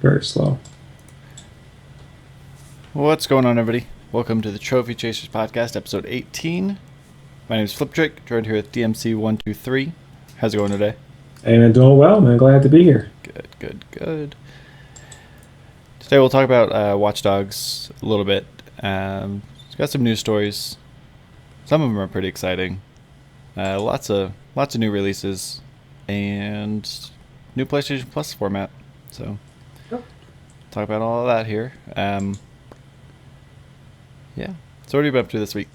Very slow. What's going on, everybody? Welcome to the Trophy Chasers Podcast, episode 18. My name is Fliptriq, joined here with DMC123. How's it going today? Hey, man, doing well, man. Glad to be here. Good. Today we'll talk about Watch Dogs a little bit. It's got some news stories. Some of them are pretty exciting. Lots of new releases and new PlayStation Plus format. So, talk about all of that here. Yeah. So what have you been up to this week?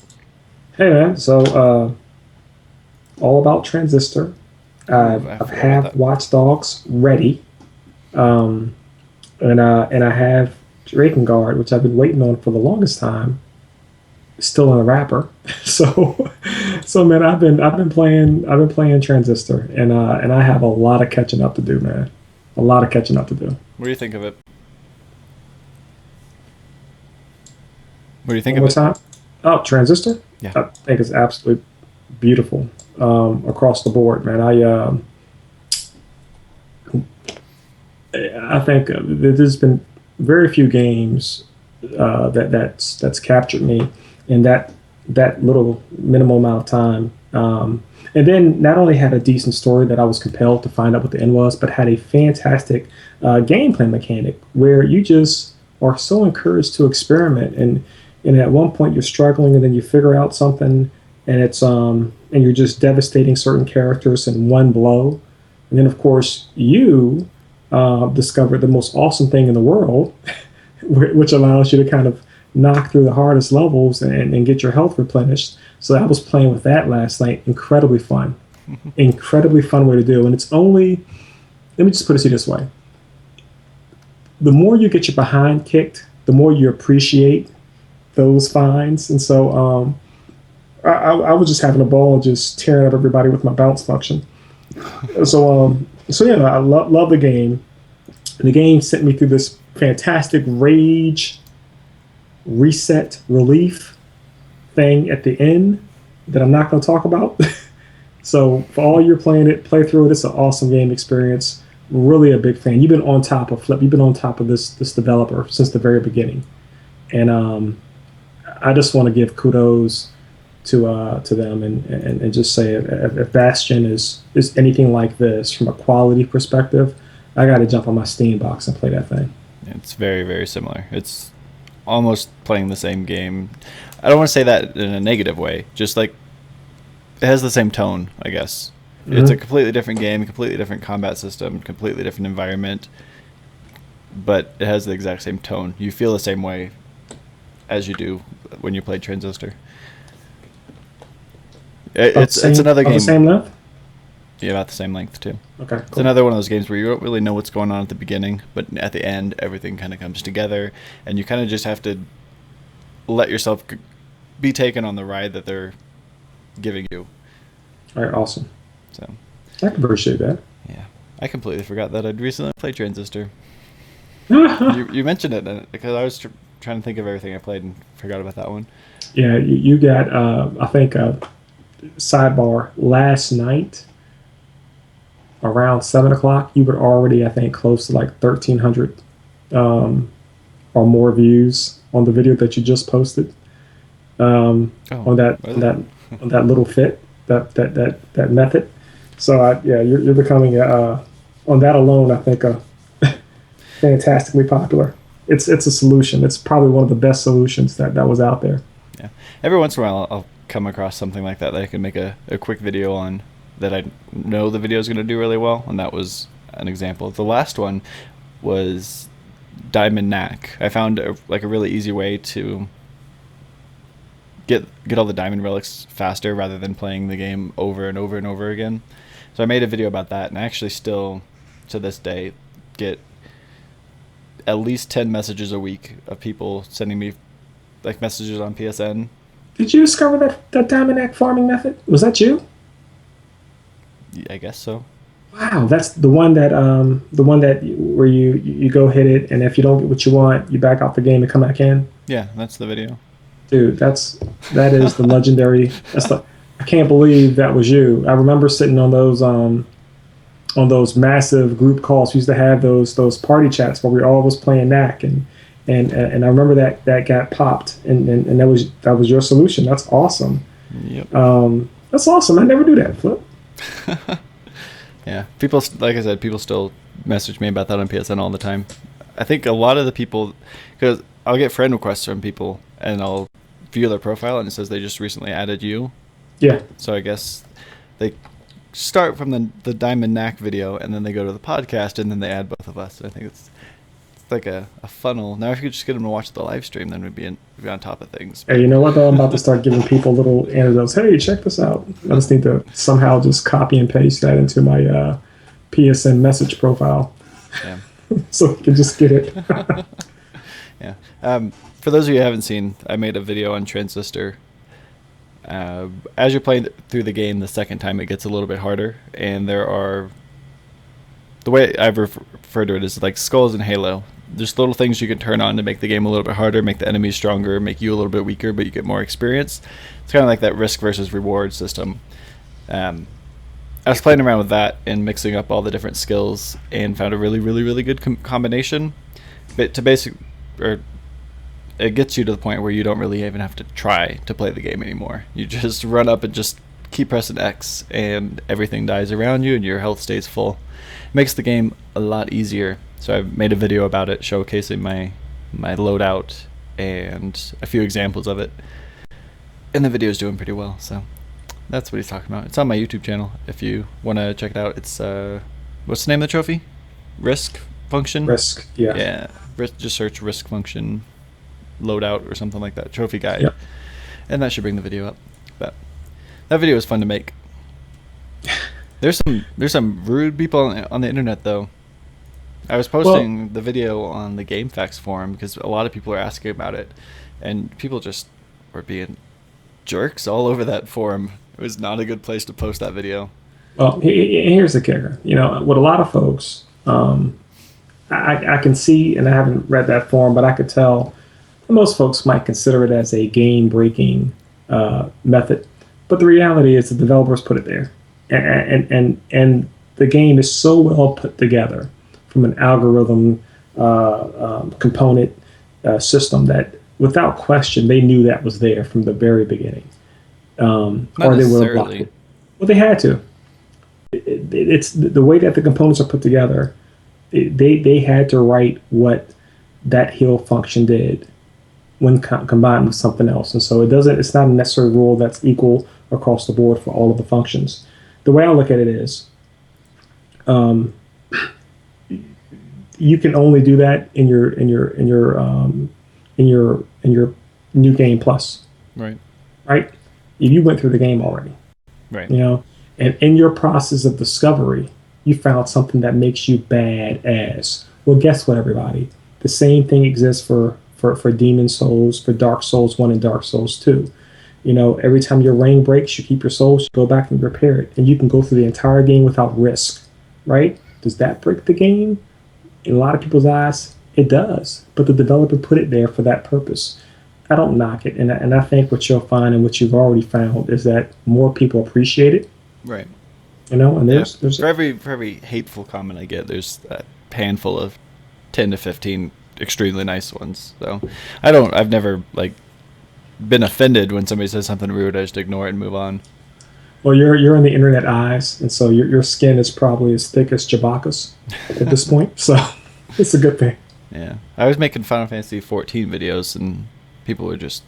Hey, man. So, all about Transistor. I have Watch Dogs ready. And I have Dragon Guard, which I've been waiting on for the longest time, still in a wrapper. So man, I've been playing Transistor, and I have a lot of catching up to do, man. A lot of catching up to do. What do you think of it? What do you think One of more it? time? Oh, Transistor? Yeah. I think it's absolutely beautiful across the board, man. I think there's been very few games that's captured me in that little minimal amount of time. And then not only had a decent story that I was compelled to find out what the end was, but had a fantastic gameplay mechanic where you just are so encouraged to experiment. And at one point you're struggling, and then you figure out something, and it's and you're just devastating certain characters in one blow. And then of course you discover the most awesome thing in the world, which allows you to kind of knock through the hardest levels and get your health replenished. So I was playing with that last night. Incredibly fun. Incredibly fun way to do. And it's only, let me just put it this way. The more you get your behind kicked, the more you appreciate those finds. And so I was just having a ball just tearing up everybody with my bounce function. So yeah, I love the game. And the game sent me through this fantastic rage reset relief thing at the end that I'm not going to talk about. So for all you're playing it, play through it. It's an awesome game experience. Really a big fan. You've been on top of Flip. You've been on top of this developer since the very beginning. And I just want to give kudos to them and just say if Bastion is anything like this from a quality perspective, I got to jump on my Steam box and play that thing. It's very, very similar. It's almost playing the same game. I don't want to say that in a negative way. Just like it has the same tone, I guess. Mm-hmm. It's a completely different game, completely different combat system, completely different environment, but it has the exact same tone. You feel the same way as you do when you play Transistor. It's another game. The same length? Yeah, about the same length too. Okay, cool. It's another one of those games where you don't really know what's going on at the beginning, but at the end, everything kind of comes together, and you kind of just have to let yourself be taken on the ride that they're giving you. All right, awesome. So I can appreciate that. Yeah, I completely forgot that I'd recently played Transistor. you mentioned it because I was trying to think of everything I played and forgot about that one. Yeah, you got I think sidebar last night. Around 7 o'clock, you were already, I think, close to like 1,300 or more views on the video that you just posted. On that little fit, that method. So you're becoming on that alone, I think, fantastically popular. It's a solution. It's probably one of the best solutions that was out there. Yeah, every once in a while I'll come across something like that I can make a quick video on. That I know the video is going to do really well, and that was an example. The last one was Diamond Knack. I found a really easy way to get all the diamond relics faster rather than playing the game over and over and over again. So I made a video about that, and I actually still, to this day, get at least 10 messages a week of people sending me like messages on PSN. Did you discover that Diamond Knack farming method? Was that you? I guess so. Wow, that's the one that where you go hit it, and if you don't get what you want, you back out the game and come back in. Yeah, that's the video. Dude, that is the legendary. I can't believe that was you. I remember sitting on those on those massive group calls. We used to have those party chats where we all was playing knack, and I remember that got popped, and that was your solution. That's awesome. Yep. That's awesome. I never do that, Flip. Yeah, people, like I said, people still message me about that on PSN all the time. I think a lot of the people, because I'll get friend requests from people, and I'll view their profile, and it says they just recently added you. Yeah. So I guess they start from the Diamond Knack video, and then they go to the podcast, and then they add both of us. I think it's like a funnel. Now, if you could just get them to watch the live stream, then we'd be on top of things. Hey, you know what, though? I'm about to start giving people little anecdotes. Hey, check this out. I just need to somehow just copy and paste that into my PSN message profile. Yeah. So you can just get it. Yeah. For those of you who haven't seen, I made a video on Transistor. As you're playing through the game the second time, it gets a little bit harder, and there are, the way I've referred to it is like skulls in Halo. There's little things you can turn on to make the game a little bit harder, make the enemies stronger, make you a little bit weaker, but you get more experience. It's kind of like that risk versus reward system. I was playing around with that and mixing up all the different skills, and found a really, really, really good combination. But it gets you to the point where you don't really even have to try to play the game anymore. You just run up and just keep pressing X, and everything dies around you, and your health stays full. It makes the game a lot easier. So I've made a video about it, showcasing my loadout and a few examples of it. And the video is doing pretty well, so that's what he's talking about. It's on my YouTube channel if you want to check it out. It's what's the name of the trophy? Risk function? Risk, yeah. Yeah. Just search risk function loadout or something like that. Trophy guide. Yep. And that should bring the video up. But that video was fun to make. There's some rude people on the internet though. I was posting the video on the GameFAQs forum because a lot of people are asking about it, and people just were being jerks all over that forum. It was not a good place to post that video. Well, here's the kicker. You know, with a lot of folks, I can see, and I haven't read that forum, but I could tell most folks might consider it as a game-breaking method. But the reality is the developers put it there, and the game is so well put together from an algorithm component system that without question they knew that was there from the very beginning. Not or they were necessarily. blocked. Well, they had to. It's the way that the components are put together. They had to write what that heal function did when combined with something else, and so it's not a necessary rule that's equal across the board for all of the functions. The way I look at it is, you can only do that in your new game plus. Right. Right? You went through the game already. Right. You know, and in your process of discovery, you found something that makes you bad as. Well, guess what, everybody? The same thing exists for Demon Souls, for Dark Souls 1 and Dark Souls 2. You know, every time your ring breaks, you keep your souls, you go back and repair it, and you can go through the entire game without risk, right? Does that break the game? In a lot of people's eyes, it does, but the developer put it there for that purpose. I don't knock it, and I think what you'll find and what you've already found is that more people appreciate it. Right. You know, and there's for every hateful comment I get, there's a handful of 10 to 15 extremely nice ones. So I've never been offended when somebody says something rude. I just ignore it and move on. Well, you're in the internet eyes, and so your skin is probably as thick as Chewbacca's at this point. So it's a good thing. Yeah, I was making Final Fantasy 14 videos, and people were just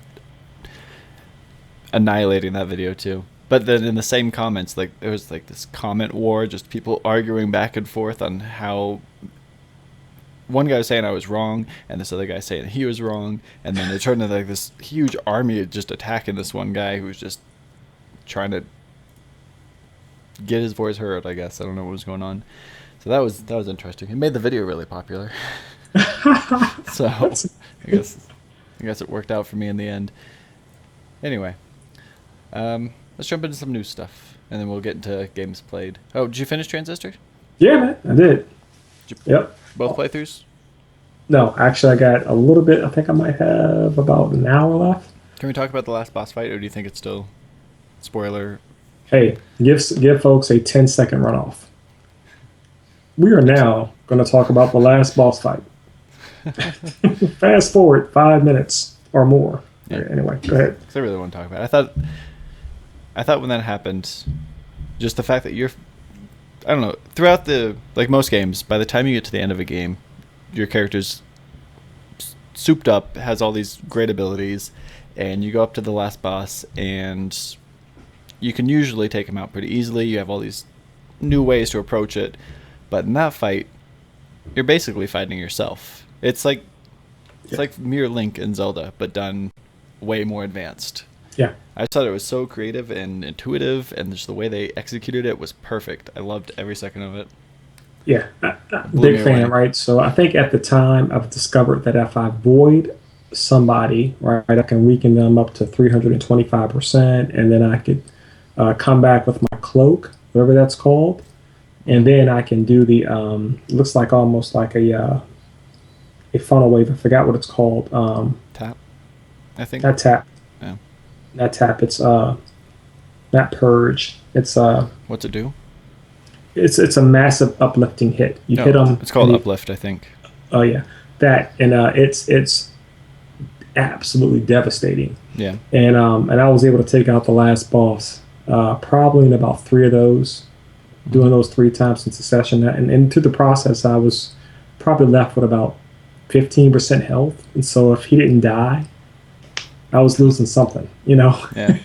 annihilating that video too. But then in the same comments, there was this comment war, just people arguing back and forth on how one guy was saying I was wrong, and this other guy saying he was wrong, and then they turned into this huge army just attacking this one guy who was just trying to get his voice heard. I guess I don't know what was going on. So that was interesting. It made the video really popular. So I guess it worked out for me in the end. Anyway, let's jump into some new stuff, and then we'll get into games played. Oh, did you finish Transistor? Yeah, man, I did. Yep. Both playthroughs? No, actually, I got a little bit. I think I might have about an hour left. Can we talk about the last boss fight, or do you think it's still spoiler? Hey, give folks a 10-second runoff. We are now going to talk about the last boss fight. Fast forward 5 minutes or more. Yeah. Anyway, go ahead. Because I really want to talk about it. I thought when that happened, just the fact that I don't know, throughout like most games, by the time you get to the end of a game, your character's souped up, has all these great abilities, and you go up to the last boss, and you can usually take him out pretty easily. You have all these new ways to approach it, but in that fight, you're basically fighting yourself. It's like Mirror Link and Zelda, but done way more advanced. Yeah. I thought it was so creative and intuitive, and just the way they executed it was perfect. I loved every second of it. Yeah, big fan, right? So I think at the time I've discovered that if I void somebody, right, I can weaken them up to 325%, and then I could come back with my cloak, whatever that's called, and then I can do the looks like almost like a funnel wave. I forgot what it's called. Tap, I think. Not tap. Yeah. Not tap. It's not purge. It's What's it do? It's a massive uplifting hit. You hit them. It's called uplift, I think. Oh yeah, that, and it's absolutely devastating. Yeah. And I was able to take out the last boss probably in about 3 of those, doing those 3 times in succession. And through the process, I was probably left with about 15% health. And so if he didn't die, I was losing something, you know. Yeah.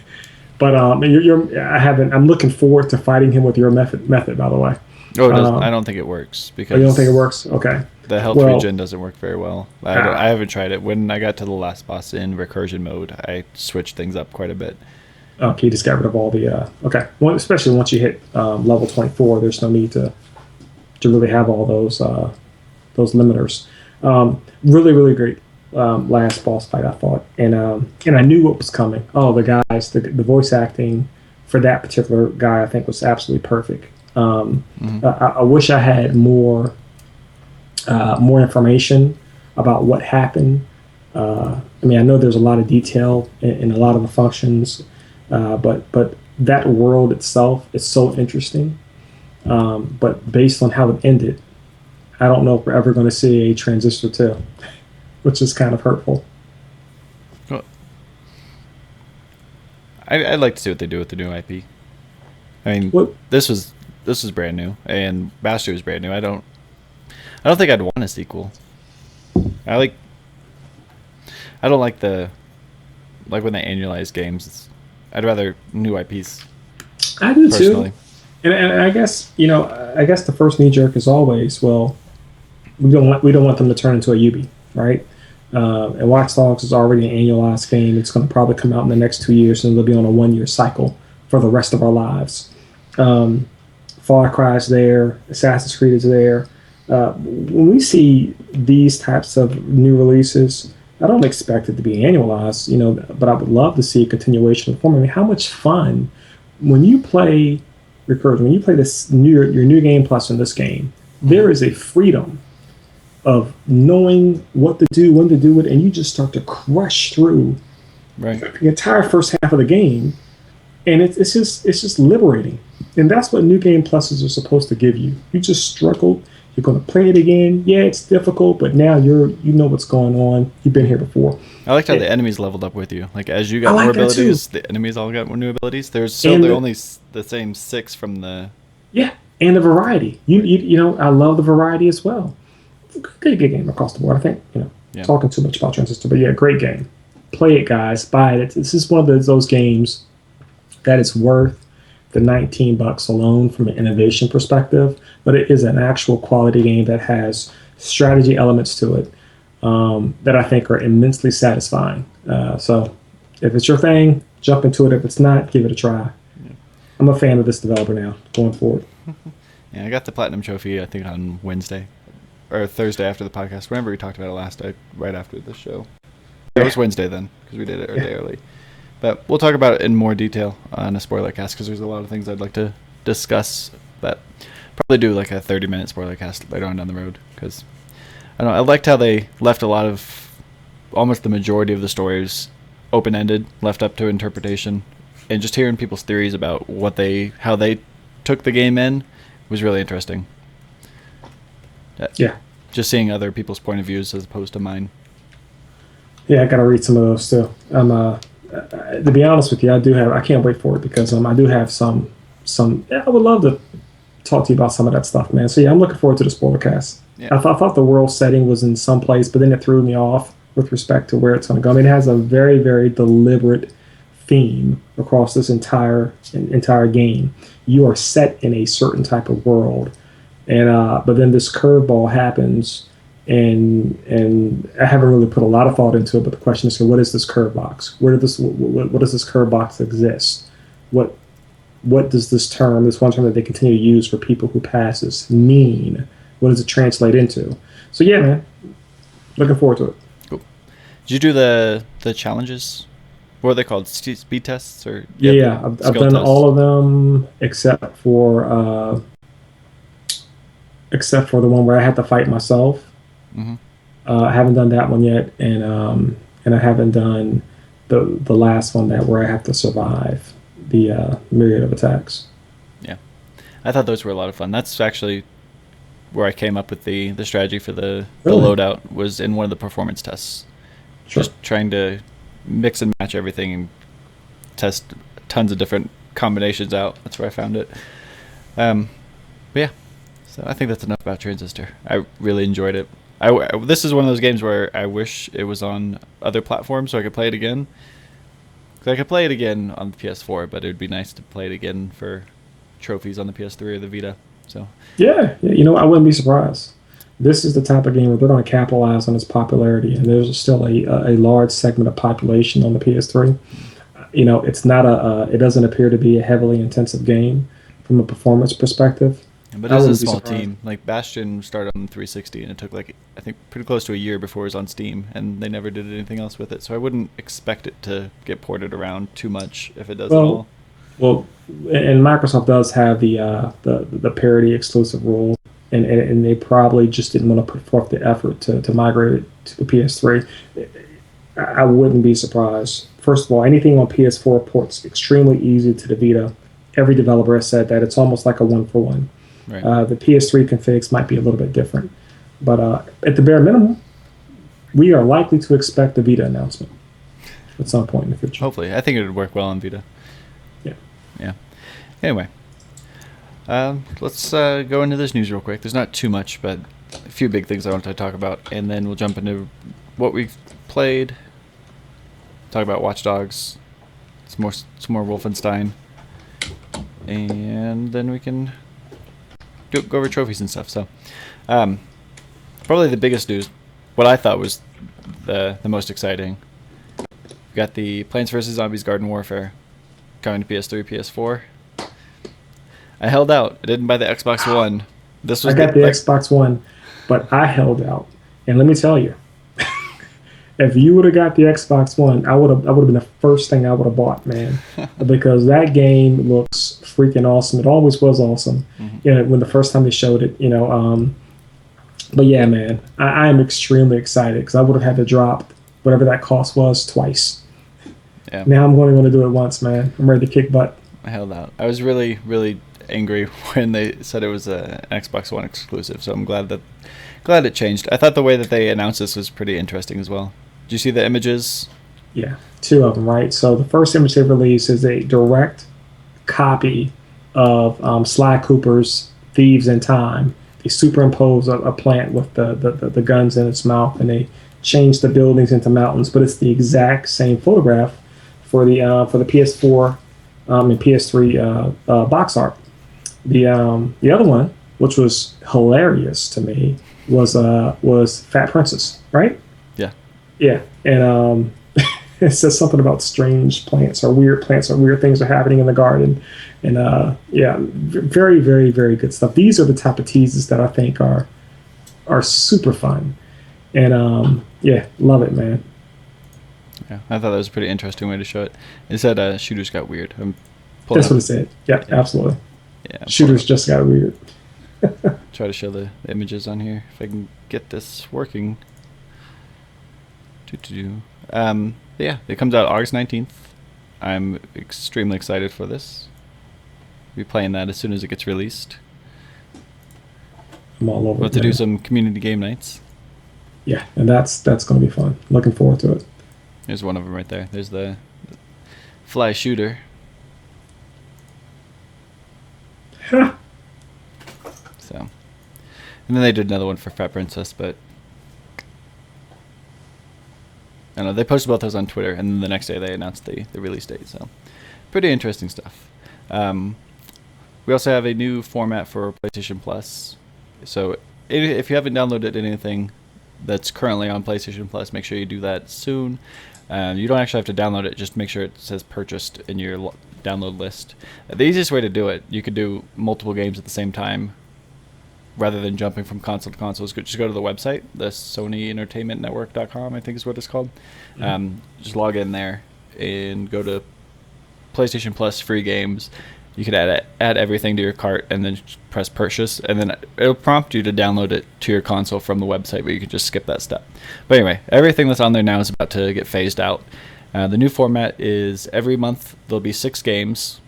But I'm looking forward to fighting him with your method. By the way. Oh, it doesn't. I don't think it works because. Oh, you don't think it works? Okay. The health regen doesn't work very well. I haven't tried it. When I got to the last boss in recursion mode, I switched things up quite a bit. Okay, you just got rid of all the. Okay, well, especially once you hit level 24, there's no need to really have all those limiters. Really, really great last boss fight, I thought, and I knew what was coming. Oh, the guys, the voice acting for that particular guy, I think was absolutely perfect. I wish I had more information about what happened. I mean, I know there's a lot of detail in a lot of the functions, but that world itself is so interesting. But based on how it ended, I don't know if we're ever going to see a Transistor 2, which is kind of hurtful. Well, I'd like to see what they do with the new IP. I mean, this was brand new, and Master was brand new. I don't think I'd want a sequel. I don't like when they annualize games. I'd rather new IPs. I do personally. Too. And I guess the first knee jerk is always, well, we don't want them to turn into a Ubi, right? And Watch Dogs is already an annualized game. It's going to probably come out in the next 2 years, and they'll be on a 1-year cycle for the rest of our lives. Far Cry is there. Assassin's Creed is there. When we see these types of new releases, I don't expect it to be annualized, but I would love to see a continuation of the form. I mean, how much fun when you play Recursion, when you play your new game plus in this game, there is a freedom of knowing what to do, when to do it, and you just start to crush through the entire first half of the game, and it's just liberating. And that's what new game pluses are supposed to give you. You just struggled. You're going to play it again. Yeah, it's difficult, but now you know what's going on. You've been here before. I liked how the enemies leveled up with you. Like as you got more abilities, the enemies all got more new abilities. They're only the same 6 from the. Yeah, and the variety. I love the variety as well. Good game across the board. I think talking too much about Transistor, but yeah, great game. Play it, guys. Buy it. This is one of those games that is worth the $19 alone from an innovation perspective, but it is an actual quality game that has strategy elements to it that I think are immensely satisfying. So if it's your thing, jump into it. If it's not, give it a try. Yeah. I'm a fan of this developer now, going forward. Yeah, I got the Platinum Trophy, I think, on Wednesday or Thursday after the podcast. Whenever we talked about it last night, right after the show. It was Wednesday then, because we did it a day early. But we'll talk about it in more detail on a spoiler cast, because there's a lot of things I'd like to discuss. But probably do like a 30-minute spoiler cast later on down the road, because I liked how they left a lot of, almost the majority of the stories open-ended, left up to interpretation, and just hearing people's theories about how they took the game in was really interesting. Yeah. Just seeing other people's point of views as opposed to mine. Yeah, I got to read some of those too. To be honest with you, I can't wait for it because I do have yeah, I would love to talk to you about some of that stuff, man. So yeah, I'm looking forward to the spoiler cast. Yeah. I thought the world setting was in some place, but then it threw me off with respect to where it's going to go. I mean, it has a very, very deliberate theme across this entire game. You are set in a certain type of world, and but then this curveball happens, and I haven't really put a lot of thought into it. But the question is, so what is this curve box? What does this curve box exist? What does this one term that they continue to use for people who pass this mean? What does it translate into? So yeah, man, looking forward to it. Cool. Did you do the challenges? What are they called? Speed tests or Yeah, I've done all of them except for the one where I had to fight myself. Mm-hmm. I haven't done that one yet, and I haven't done the last one where I have to survive the myriad of attacks. Yeah, I thought those were a lot of fun. That's actually where I came up with the strategy for the loadout, was in one of the performance tests. Sure. Just trying to mix and match everything and test tons of different combinations out. That's where I found it. But yeah, so I think that's enough about Transistor. I really enjoyed it. This is one of those games where I wish it was on other platforms so I could play it again. Because I could play it again on the PS4, but it would be nice to play it again for trophies on the PS3 or the Vita. So yeah, I wouldn't be surprised. This is the type of game where they're going to capitalize on its popularity, and there's still a large segment of population on the PS3. It's not it doesn't appear to be a heavily intensive game from a performance perspective. But it's a small team. Like Bastion started on 360, and it took I think pretty close to a year before it was on Steam, and they never did anything else with it. So I wouldn't expect it to get ported around too much if it does at all. Well, and Microsoft does have the parity exclusive rule, and they probably just didn't want to put forth the effort to migrate it to the PS3. I wouldn't be surprised. First of all, anything on PS4 ports extremely easy to the Vita. Every developer has said that it's almost like a one-for-one. Right. The PS3 configs might be a little bit different, but at the bare minimum, we are likely to expect the Vita announcement at some point in the future. Hopefully, I think it would work well on Vita. Yeah. Anyway, let's go into this news real quick. There's not too much, but a few big things I want to talk about, and then we'll jump into what we've played. Talk about Watch Dogs. Some more Wolfenstein, and then we can go over trophies and stuff. So, probably the biggest news, what I thought was the most exciting. We got the Plants vs. Zombies Garden Warfare coming to PS3, PS4. I held out. I didn't buy the Xbox One. I got the Xbox One, but I held out. And let me tell you, if you would have got the Xbox One, I would have been the first thing I would have bought, man, because that game looks freaking awesome. It always was awesome. Mm-hmm. When the first time they showed it, But yeah, man, I am extremely excited because I would have had to drop whatever that cost was twice. Yeah. Now I'm going to do it once, man. I'm ready to kick butt. I held out. I was really, really angry when they said it was an Xbox One exclusive, so I'm glad it changed. I thought the way that they announced this was pretty interesting as well. Did you see the images? Yeah, 2 of them, right? So the first image they released is a direct copy of Sly Cooper's Thieves in Time. They superimpose a plant with the guns in its mouth, and they change the buildings into mountains, but it's the exact same photograph for the PS4 and PS3 box art. The other one, which was hilarious to me, was Fat Princess, right? Yeah, and it says something about strange plants or weird things are happening in the garden, and yeah, very, very, very good stuff. These are the type of teases that I think are super fun, and yeah, love it, man. Yeah, I thought that was a pretty interesting way to show it. It said shooters got weird. That's what it said. Yeah, absolutely. Yeah, shooters just got weird. Try to show the images on here if I can get this working. Yeah, it comes out August 19th. I'm extremely excited for this. I'll be playing that as soon as it gets released. I'm all over We'll it, have to do man. some community game nights. Yeah, and that's going to be fun. Looking forward to it. There's one of them right there. There's the fly shooter. So, and then they did another one for Fat Princess, but I don't know. They posted both those on Twitter, and then the next day they announced the release date. So, pretty interesting stuff. We also have a new format for PlayStation Plus. So, if you haven't downloaded anything that's currently on PlayStation Plus, make sure you do that soon. You don't actually have to download it; just make sure it says purchased in your download list. The easiest way to do it, you could do multiple games at the same time, rather than jumping from console to console. Just go to the website, the SonyEntertainmentNetwork.com, I think is what it's called. Just log in there and go to PlayStation Plus free games. You could add everything to your cart and then press purchase, and then it'll prompt you to download it to your console from the website, but you can just skip that step. But anyway, everything that's on there now is about to get phased out. The new format is every month there'll be 6 games,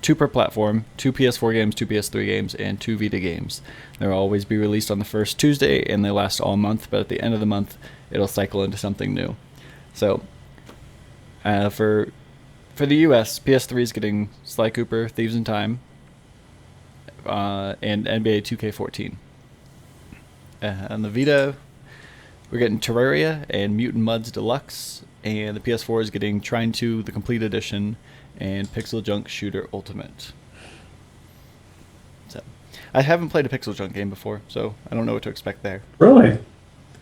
2 per platform, 2 PS4 games, 2 PS3 games, and 2 Vita games. They'll always be released on the first Tuesday, and they last all month, but at the end of the month, it'll cycle into something new. So, for the US, PS3 is getting Sly Cooper, Thieves in Time, and NBA 2K14. On the Vita, we're getting Terraria and Mutant Mudds Deluxe, and the PS4 is getting Trine 2, the Complete Edition, and Pixel Junk Shooter Ultimate. So, I haven't played a Pixel Junk game before, so I don't know what to expect there. Really?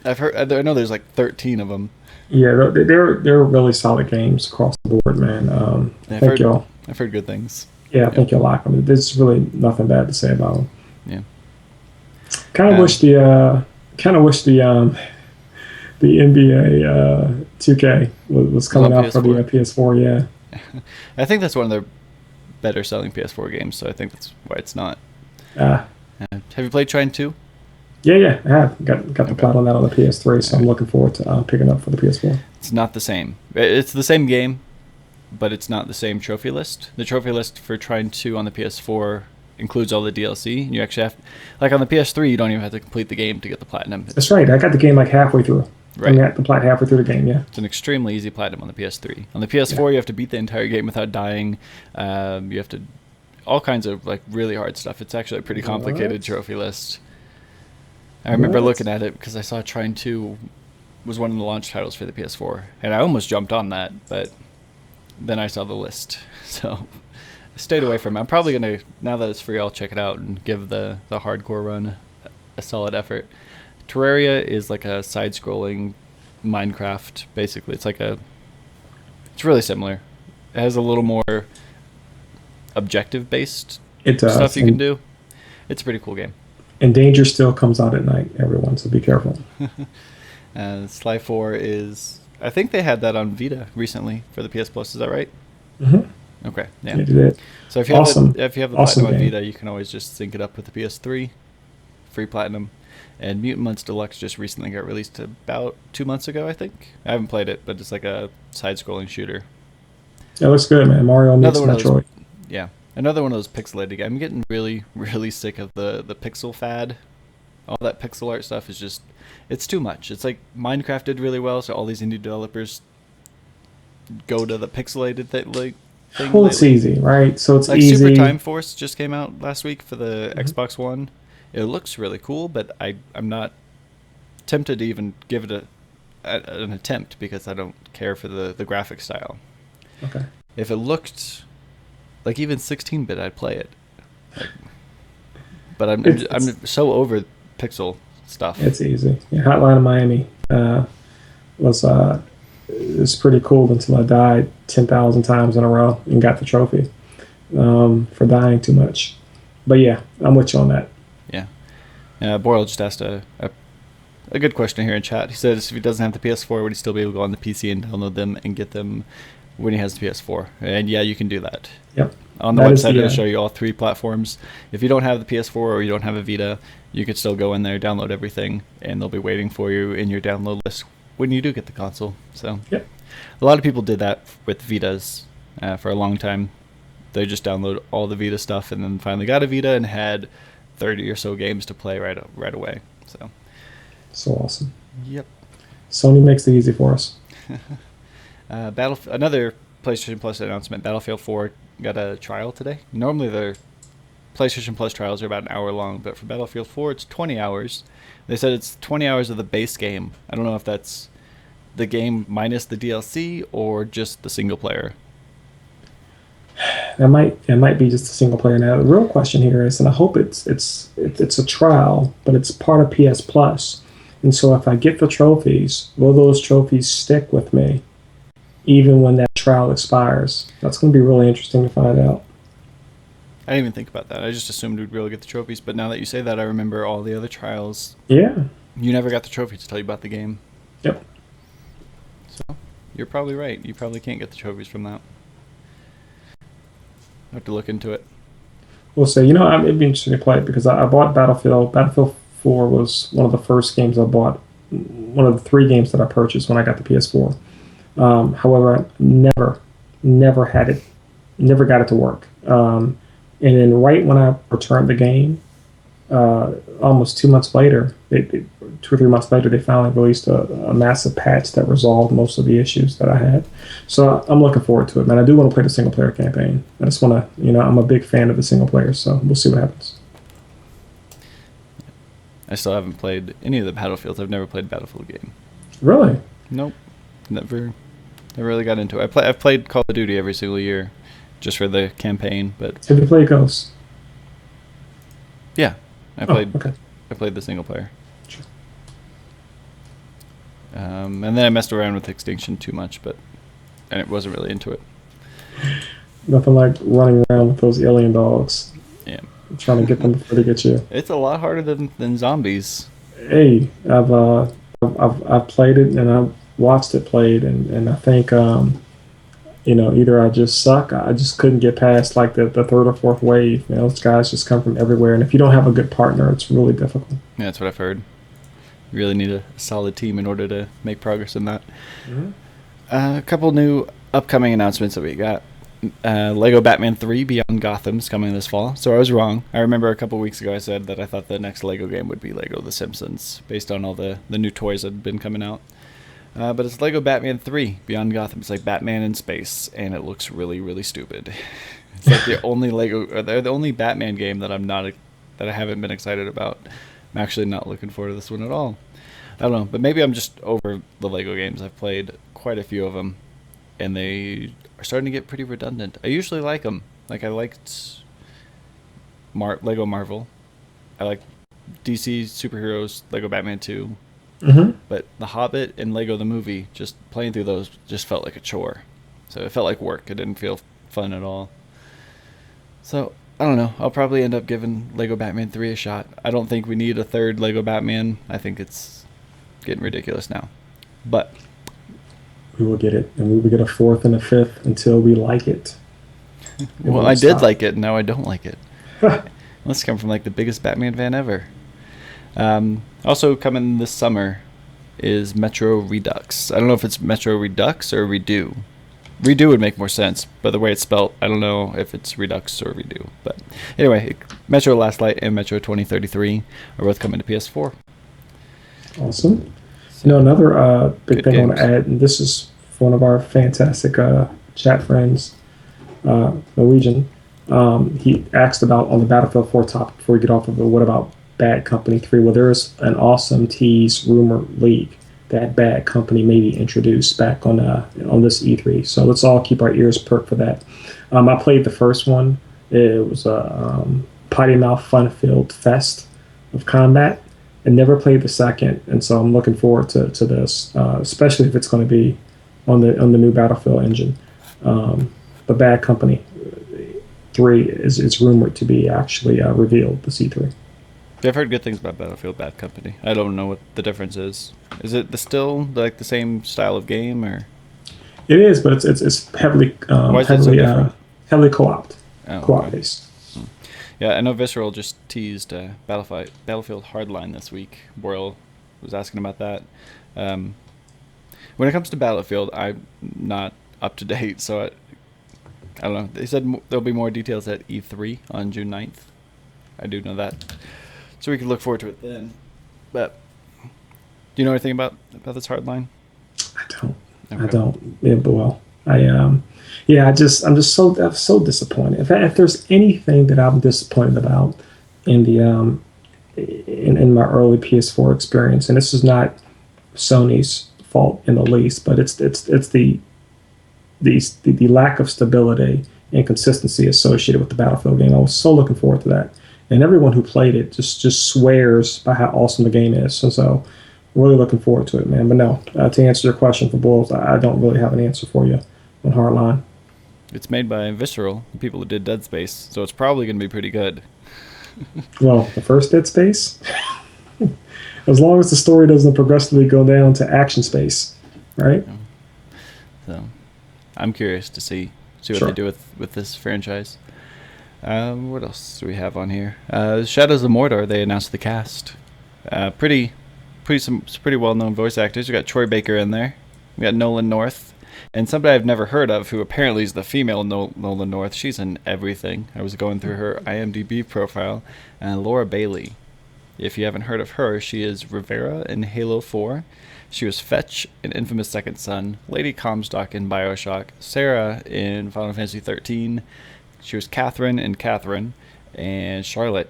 I've heard. I know there's like 13 of them. Yeah, they're really solid games across the board, man. I've heard good things. Yeah, I think you'll like them. There's really nothing bad to say about them. Yeah. Kind of wish the NBA 2K was coming out for the PS4. Yeah. I think that's one of their better selling PS4 games, so I think that's why it's not. Have you played Trine 2? Yeah, I have. Got the plot on that on the PS3, so I'm looking forward to picking up for the PS4. It's not the same. It's the same game, but it's not the same trophy list. The trophy list for Trine 2 on the PS4 includes all the DLC. You actually have, like on the PS3, you don't even have to complete the game to get the platinum. That's right. I got the game like halfway through. Right. I got the plat halfway through the game. Yeah. It's an extremely easy platinum on the PS3. On the PS4, you have to beat the entire game without dying. You have to all kinds of like really hard stuff. It's actually a pretty complicated trophy list. I remember looking at it because I saw Trine 2 was one of the launch titles for the PS4, and I almost jumped on that, but then I saw the list, so I stayed away from it. I'm probably gonna, now that it's free, I'll check it out and give the hardcore run a solid effort. Terraria is like a side-scrolling Minecraft, basically. It's really similar. It has a little more objective-based stuff you can do. It's a pretty cool game. And Danger still comes out at night, everyone, so be careful. Sly 4 is, I think they had that on Vita recently for the PS Plus. Is that right? Mm-hmm. Okay, yeah. They did. So if you have the awesome platinum on game. Vita, you can always just sync it up with the PS3, free platinum. And Mutant Mudds Deluxe just recently got released about 2 months ago, I think. I haven't played it, but it's like a side-scrolling shooter. It looks good, man. Mario meets Metroid. Yeah. Another one of those pixelated games. I'm getting really, really sick of the pixel fad. All that pixel art stuff is just, it's too much. It's like Minecraft did really well, so all these indie developers go to the pixelated thing. Well, it's easy, right? So it's like easy. Super Time Force just came out last week for the Xbox One. It looks really cool, but I'm not tempted to even give it an attempt because I don't care for the graphic style. Okay. If it looked like even 16-bit, I'd play it. But I'm so over pixel stuff. It's easy. Yeah, Hotline Miami was pretty cool until I died 10,000 times in a row and got the trophy for dying too much. But yeah, I'm with you on that. Yeah. Boyle just asked a good question here in chat. He says if he doesn't have the PS4, would he still be able to go on the PC and download them and get them when he has the PS4? And yeah, you can do that. Yep. On the website, it'll show you all 3 platforms. If you don't have the PS4 or you don't have a Vita, you can still go in there, download everything, and they'll be waiting for you in your download list when you do get the console. So yep. A lot of people did that with Vitas for a long time. They just download all the Vita stuff and then finally got a Vita and had 30 or so games to play right away. So awesome. Yep. Sony makes it easy for us. Another PlayStation Plus announcement. Battlefield 4 got a trial today. Normally their PlayStation Plus trials are about an hour long, but for Battlefield 4 it's 20 hours. They said it's 20 hours of the base game. I don't know if that's the game minus the DLC or just the single player. It might be just a single player. Now the real question here is, and I hope it's a trial, but it's part of PS Plus. And so if I get the trophies, will those trophies stick with me even when that trial expires? That's going to be really interesting to find out. I didn't even think about that. I just assumed we'd be able to get the trophies, but now that you say that, I remember all the other trials. Yeah. You never got the trophies to tell you about the game. Yep. So you're probably right. You probably can't get the trophies from that. I have to look into it. We'll see. It'd be interesting to play it because I bought Battlefield. Battlefield 4 was one of the first games I bought, one of the 3 games that I purchased when I got the PS4. However, I never had it, never got it to work. And then right when I returned the game, almost 2 months later, 2 or 3 months later, they finally released a massive patch that resolved most of the issues that I had. So I'm looking forward to it, man. I do want to play the single player campaign. I just want to, I'm a big fan of the single player, so we'll see what happens. I still haven't played any of the Battlefields. I've never played a Battlefield game. Really? Nope. Never really got into it. I've played Call of Duty every single year just for the campaign, but... Have you played Ghosts? Yeah. I played the single player. Sure. And then I messed around with Extinction too much, and it wasn't really into it. Nothing like running around with those alien dogs. Yeah. Trying to get them before they get you. It's a lot harder than zombies. Hey, I've played it and I've watched it played, and I think either I just suck, I just couldn't get past like the third or fourth wave. Those guys just come from everywhere, and if you don't have a good partner, it's really difficult. Yeah, that's what I've heard. You really need a solid team in order to make progress in that. Mm-hmm. A couple new upcoming announcements that we got. Lego Batman 3 Beyond Gotham's coming this fall. So I was wrong. I remember a couple weeks ago I said that I thought the next Lego game would be Lego The Simpsons, based on all the new toys that had been coming out. But it's Lego Batman 3 Beyond Gotham. It's like Batman in space, and it looks really, really stupid. It's like the only Batman game that I haven't been excited about. I'm actually not looking forward to this one at all. I don't know, but maybe I'm just over the Lego games. I've played quite a few of them, and they are starting to get pretty redundant. I usually like them. Like I liked Lego Marvel. I like DC superheroes, Lego Batman 2. Mm-hmm. But The Hobbit and Lego the Movie, just playing through those just felt like a chore. So it felt like work. It didn't feel fun at all. So, I don't know. I'll probably end up giving Lego Batman 3 a shot. I don't think we need a third Lego Batman. I think it's getting ridiculous now. But we will get it, and we will get a fourth and a fifth until we like it. Well, I did like it, and now I don't like it. Let's come from like the biggest Batman fan ever. Also coming this summer is Metro Redux. I don't know if it's Metro Redux or Redo. Redo would make more sense, but the way it's spelled, I don't know if it's Redux or Redo. But anyway, Metro Last Light and Metro 2033 are both coming to PS4. Awesome. Another big thing games. I want to add, and this is one of our fantastic chat friends, Norwegian. He asked about on the Battlefield 4 topic before we get off of it, what about Bad Company 3? Well, there's an awesome tease rumor leak that Bad Company may be introduced back on this E3. So let's all keep our ears perked for that. I played the first one. It was a potty mouth fun-filled fest of combat, and never played the second. And so I'm looking forward to this, especially if it's going to be on the new Battlefield engine. But Bad Company 3 is rumored to be actually revealed this E3. I've heard good things about Battlefield Bad Company. I don't know what the difference is. Is it still like the same style of game, or? It is, but it's heavily heavily co-op, co-op based. Yeah, I know Visceral just teased Battlefield Hardline this week. Boyle was asking about that. When it comes to Battlefield, I'm not up to date, so I don't know. They said there'll be more details at E3 on June 9th. I do know that. So we can look forward to it then. But do you know anything about this hardline? I don't. Okay. I don't. Yeah, but well, I'm just so disappointed. If there's anything that I'm disappointed about in the in my early PS4 experience, and this is not Sony's fault in the least, but it's the lack of stability and consistency associated with the Battlefield game. I was so looking forward to that, and everyone who played it just swears by how awesome the game is. And so, really looking forward to it, man. But no, to answer your question for Bulls, I don't really have an answer for you on Hardline. It's made by Visceral, the people who did Dead Space, so it's probably going to be pretty good. Well, the first Dead Space, as long as the story doesn't progressively go down to action space, right? So, I'm curious to see what they do with this franchise. What else do we have on here? Shadows of Mordor. They announced the cast. Some pretty well-known voice actors. We got Troy Baker in there. We got Nolan North, and somebody I've never heard of, who apparently is the female Nolan North. She's in everything. I was going through her IMDb profile. Laura Bailey. If you haven't heard of her, she is Rivera in Halo 4. She was Fetch in Infamous Second Son, Lady Comstock in Bioshock, Sarah in Final Fantasy 13. She was Catherine in Catherine, and Charlotte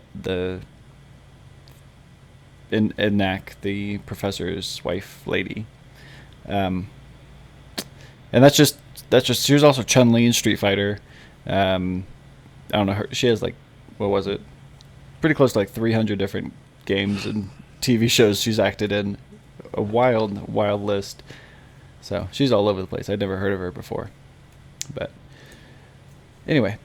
in Knack, the professor's wife lady. And that's just she was also Chun-Li in Street Fighter. I don't know, she has like, what was it? Pretty close to like 300 different games and TV shows she's acted in. A wild list. So she's all over the place. I'd never heard of her before. But anyway,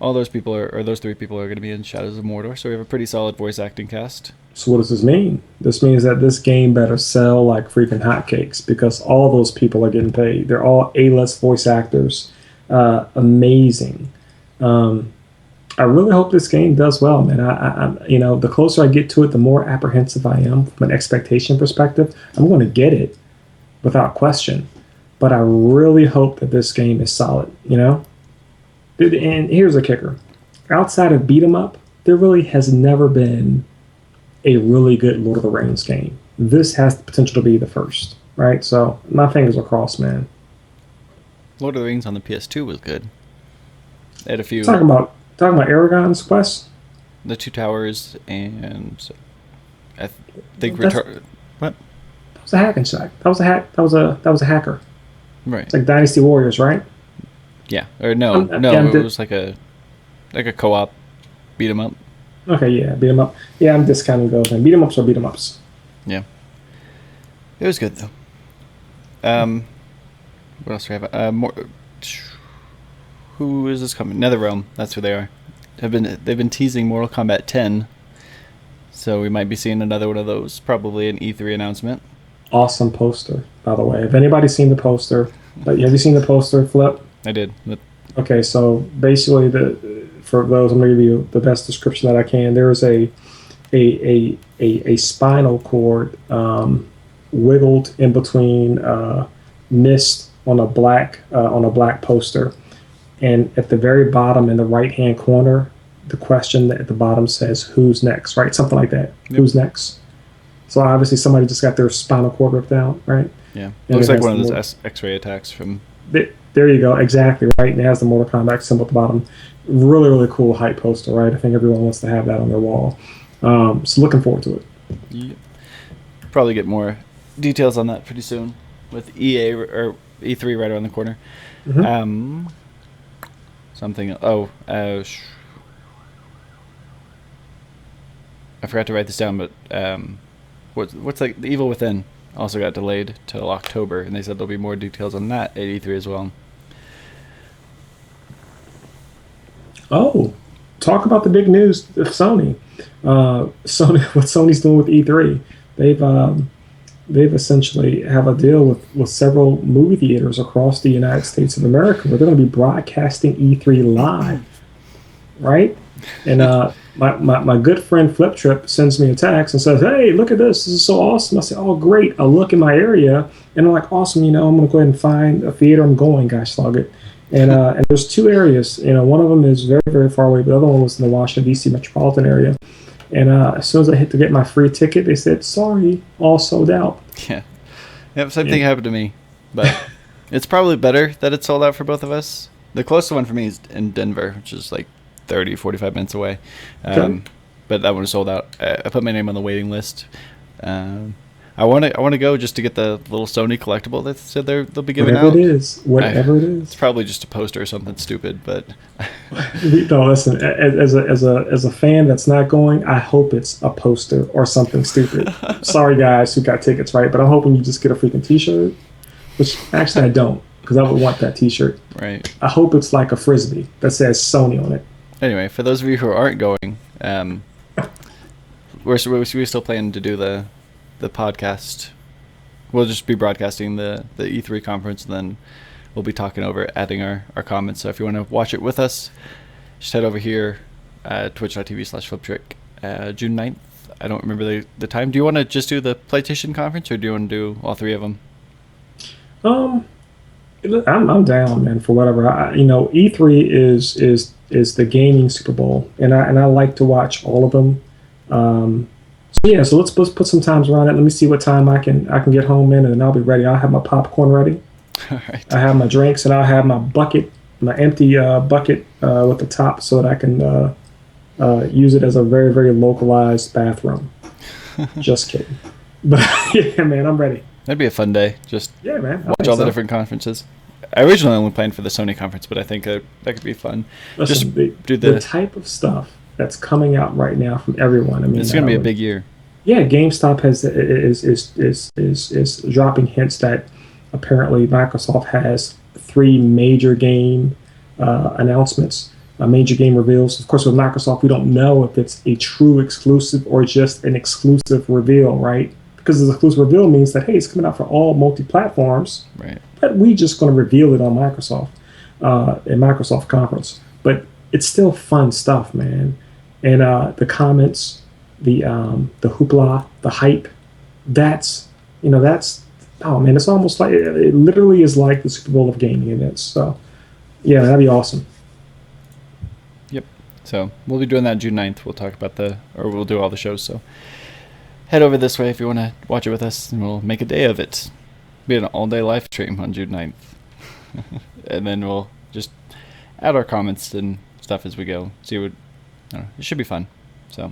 all those people those three people are going to be in Shadows of Mordor. So we have a pretty solid voice acting cast. So what does this mean? This means that this game better sell like freaking hotcakes, because all those people are getting paid. They're all A-list voice actors. Amazing. I really hope this game does well, man. I the closer I get to it, the more apprehensive I am from an expectation perspective. I'm going to get it without question, but I really hope that this game is solid. And here's the kicker: outside of beat 'em up, there really has never been a really good Lord of the Rings game. This has the potential to be the first, right? So my fingers are crossed, man. Lord of the Rings on the PS2 was good. They had a few. Talking about Aragorn's quest. The Two Towers, and I think What? That was a hack and sack. That was a hack. That was a hacker. Right. It's like Dynasty Warriors, right? Yeah. Or no, it was like a co-op beat 'em up. Okay, yeah, beat 'em up. Yeah, I'm discounting those. And beat 'em ups or beat 'em ups. Yeah. It was good though. What else do we have? More. Who is this coming? NetherRealm. That's who they are. They've been teasing Mortal Kombat 10, so we might be seeing another one of those. Probably an E3 announcement. Awesome poster, by the way. Have anybody seen the poster? Have you seen the poster, Flip? I did. Okay, so basically, for those, I'm going to give you the best description that I can. There is a spinal cord wiggled in between mist on a black poster. And at the very bottom in the right-hand corner, the question at the bottom says, "Who's next?" Right? Something like that. Yep. Who's next? So obviously somebody just got their spinal cord ripped out, right? Yeah. Looks like one of those X-ray attacks from... There you go. Exactly, right? And it has the Mortal Kombat symbol at the bottom. Really, really cool hype poster, right? I think everyone wants to have that on their wall. So looking forward to it. Yep. Probably get more details on that pretty soon with EA or E3 right around the corner. Mm-hmm. I forgot to write this down, but what's like The Evil Within also got delayed till October, and they said there'll be more details on that at E3 as well. Oh, talk about the big news of Sony. What Sony's doing with E3. They've essentially have a deal with several movie theaters across the United States of America where they're going to be broadcasting E3 live, right? And my good friend Fliptriq sends me a text and says, "Hey, look at this. This is so awesome." I say, "Oh, great." I look in my area and I'm like, "Awesome, I'm going to go ahead and find a theater. I'm going, gosh, log it." And there's two areas. One of them is very, very far away, but the other one was in the Washington D.C. metropolitan area. And as soon as I hit to get my free ticket, they said, "Sorry, all sold out." Yeah. Yep, same thing happened to me. But it's probably better that it's sold out for both of us. The closest one for me is in Denver, which is like 30, 45 minutes away. Okay. But that one is sold out. I put my name on the waiting list. I want to go just to get the little Sony collectible that said they'll be giving out. Whatever it is. It's probably just a poster or something stupid, but No, listen. As a fan that's not going, I hope it's a poster or something stupid. Sorry, guys who got tickets, right? But I'm hoping you just get a freaking T-shirt. Which actually I don't, because I would want that T-shirt. Right. I hope it's like a frisbee that says Sony on it. Anyway, for those of you who aren't going, we're still planning to do the podcast. We'll just be broadcasting the E3 conference, and then we'll be talking over, adding our comments. So if you want to watch it with us, just head over here at twitch.tv/Fliptriq, June 9th. I don't remember the time. Do you want to just do the PlayStation conference, or do you want to do all three of them? I'm down, man, for whatever. E3 is the gaming Super Bowl, and I like to watch all of them. So let's put some times around it. Let me see what time I can get home in, and then I'll be ready. I'll have my popcorn ready. All right. I have my drinks, and I'll have my bucket, my empty bucket with the top, so that I can use it as a very, very localized bathroom. Just kidding. But yeah, man, I'm ready. That'd be a fun day. Just man, watch all the different conferences. I originally only planned for the Sony conference, but I think that could be fun. Listen, just do the type of stuff that's coming out right now from everyone. I mean, it's going to be a big year. Yeah, GameStop is dropping hints that apparently Microsoft has 3 major game announcements, major game reveals. Of course, with Microsoft, we don't know if it's a true exclusive or just an exclusive reveal, right? Because the exclusive reveal means that, hey, it's coming out for all multi-platforms, right? But we just going to reveal it on Microsoft, in Microsoft conference. But it's still fun stuff, man. And the comments, the hoopla, the hype, that's oh man, it's almost like it literally is like the Super Bowl of gaming events. So yeah, that'd be awesome. Yep. So we'll be doing that June 9th. We'll talk about we'll do all the shows. So head over this way if you want to watch it with us, and we'll make a day of it. Be an all-day live stream on June 9th. And then we'll just add our comments and stuff as we go. See what, I don't know, it should be fun. So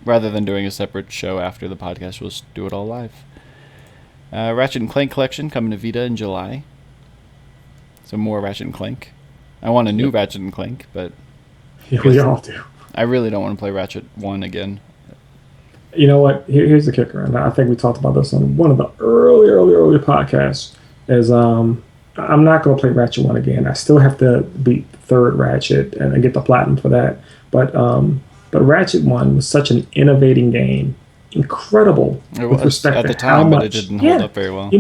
rather than doing a separate show after the podcast, we'll just do it all live. Ratchet & Clank collection coming to Vita in July. So more Ratchet & Clank. I want a new Ratchet & Clank, but we all do. I really don't want to play Ratchet 1 again. You know what? Here's the kicker, and I think we talked about this on one of the early podcasts. Is I'm not going to play Ratchet 1 again. I still have to beat the third Ratchet and get the platinum for that. But Ratchet 1 was such an innovating game, incredible with respect at the to time, how much. But it didn't hold up very well.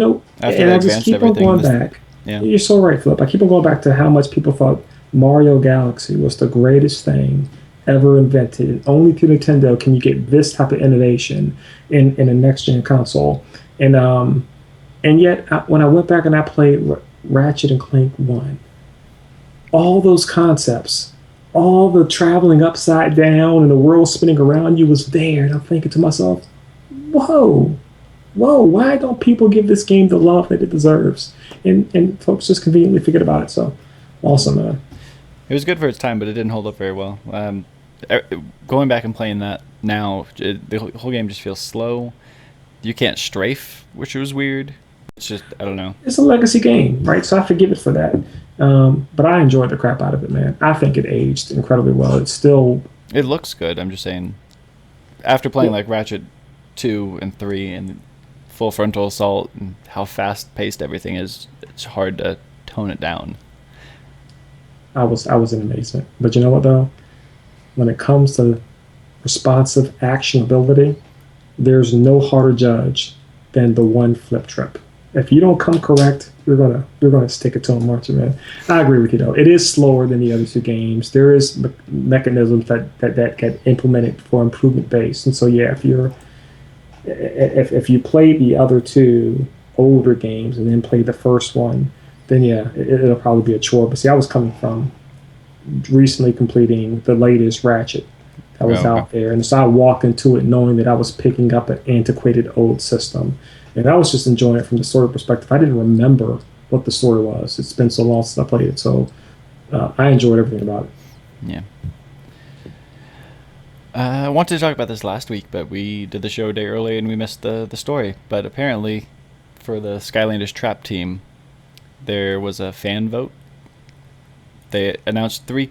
After I just keep on going back. Yeah. You're so right, Flip. I keep on going back to how much people thought Mario Galaxy was the greatest thing ever invented, and only through Nintendo can you get this type of innovation in a next gen console. And yet when I went back and I played Ratchet and Clank 1, all those concepts, all the traveling upside down and the world spinning around you was there, and I'm thinking to myself, whoa, why don't people give this game the love that it deserves? And folks just conveniently forget about it. So awesome, man. It was good for its time, but it didn't hold up very well. Going back and playing that now, the whole game just feels slow. You can't strafe, which was weird. It's just, I don't know. It's a legacy game, right? So I forgive it for that. But I enjoyed the crap out of it, man. I think it aged incredibly well. It's still... It looks good, I'm just saying. After playing like Ratchet 2 and 3 and Full Frontal Assault and how fast-paced everything is, it's hard to tone it down. I was in amazement. But you know what, though? When it comes to responsive actionability, there's no harder judge than the one Fliptriq. If you don't come correct, you're gonna stick it to them, aren't you, man? I agree with you, though. It is slower than the other two games. There is mechanisms that get implemented for improvement base, and so yeah, if you play the other two older games and then play the first one, then yeah, it'll probably be a chore. But see, I was coming from recently completing the latest Ratchet that was Oh, okay. out there, and so I walked into it knowing that I was picking up an antiquated old system, and I was just enjoying it from the story perspective. I didn't remember what the story was. It's been so long since I played it, so I enjoyed everything about it. Yeah. I wanted to talk about this last week, but we did the show a day early and we missed the story. But apparently, for the Skylanders Trap team, there was a fan vote. They announced three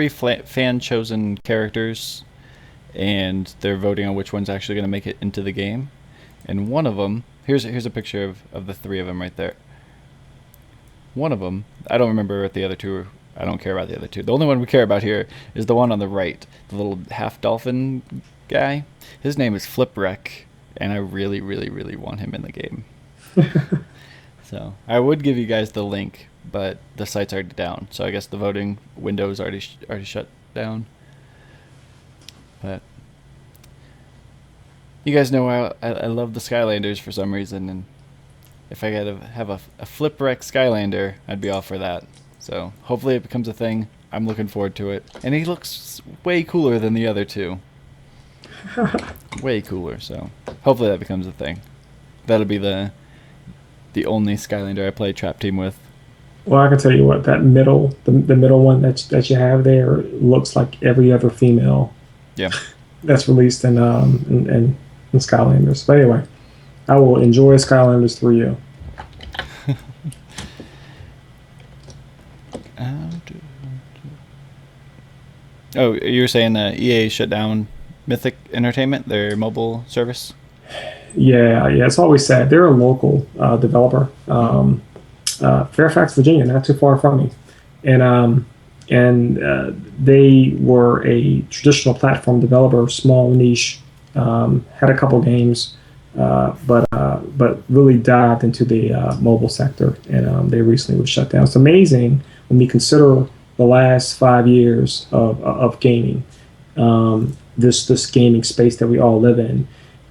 fan chosen characters, and they're voting on which one's actually going to make it into the game. And one of them, here's a picture of the three of them right there. One of them, I don't remember what the other two are. I don't care about the other two. The only one we care about here is the one on the right, the little half dolphin guy. His name is Fliptriq, and I really, really, really want him in the game. So I would give you guys the link, but the site's already down. So I guess the voting window is already shut down. But you guys know I love the Skylanders for some reason, and if I gotta have a Flipwreck Skylander, I'd be all for that. So hopefully it becomes a thing. I'm looking forward to it. And he looks way cooler than the other two. Way cooler, so hopefully that becomes a thing. That'll be the only Skylander I play Trap Team with. Well, I can tell you what, that the middle one that you have there looks like every other female. Yeah. That's released in Skylanders. But anyway, I will enjoy Skylanders through you. Oh, you were saying that EA shut down Mythic Entertainment, their mobile service? Yeah, it's always sad. They're a local developer, Fairfax, Virginia, not too far from me, and they were a traditional platform developer, small niche, had a couple games, but really dived into the mobile sector, and they recently were shut down. It's amazing when we consider the last 5 years of gaming, this gaming space that we all live in,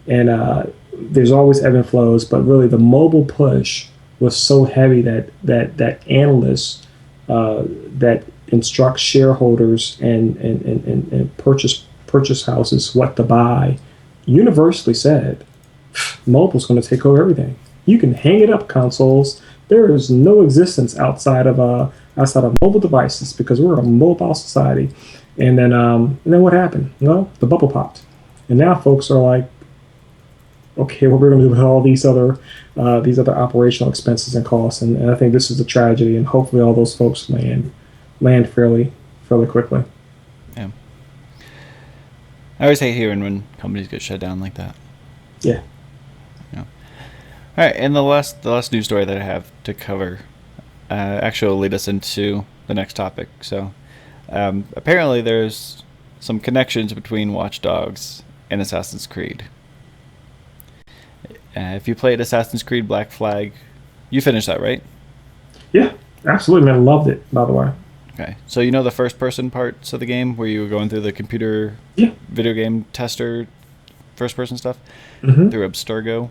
and there's always ebb and flows, but really the mobile push was so heavy that analysts that instruct shareholders and purchase houses what to buy universally said mobile's going to take over everything. You can hang it up, consoles. There is no existence outside of mobile devices because we're a mobile society. And then what happened? Well, the bubble popped, and now folks are like, okay, what we're going to do with all these other operational expenses and costs, and I think this is a tragedy, and hopefully all those folks land fairly quickly. Yeah. I always hate hearing when companies get shut down like that. Yeah. Yeah. All right, and the last news story that I have to cover actually will lead us into the next topic. So apparently there's some connections between Watch Dogs and Assassin's Creed. If you played Assassin's Creed Black Flag, you finished that, right? Yeah, absolutely, man. Loved it, by the way. Okay. So you know the first-person parts of the game where you were going through the computer video game tester first-person stuff through Abstergo?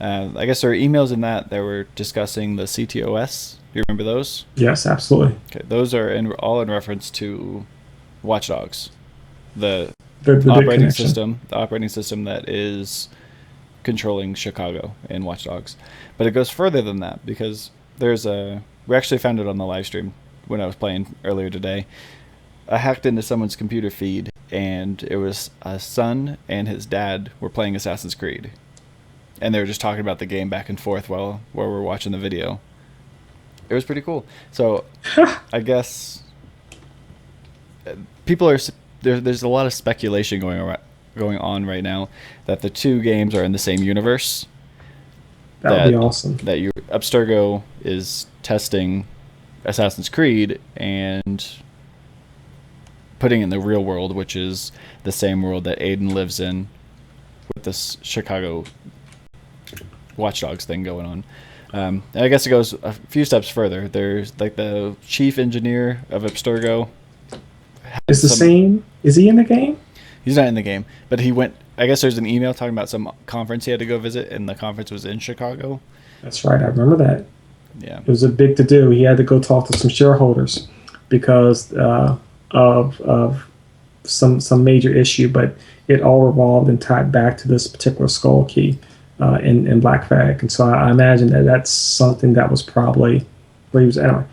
I guess there are emails in that were discussing the CTOS. Do you remember those? Yes, absolutely. Okay, those are all in reference to Watch Dogs, the operating system that is controlling Chicago in Watch Dogs. But it goes further than that because we actually found it on the live stream when I was playing earlier today. I hacked into someone's computer feed, and it was a son and his dad were playing Assassin's Creed. And they were just talking about the game back and forth while we were watching the video. It was pretty cool. So I guess people there's a lot of speculation going on right now that the two games are in the same universe. That would be awesome. That Abstergo is testing Assassin's Creed and putting in the real world, which is the same world that Aiden lives in with this Chicago Watch Dogs thing going on. And I guess it goes a few steps further. There's like the chief engineer of Abstergo. It's the same. Is he in the game? He's not in the game, but he went. I guess there's an email talking about some conference he had to go visit, and the conference was in Chicago. That's right. I remember that. Yeah. It was a big to do. He had to go talk to some shareholders because of some major issue, but it all revolved and tied back to this particular skull key in Black Flag. And so I imagine that that's something that was probably where he was at.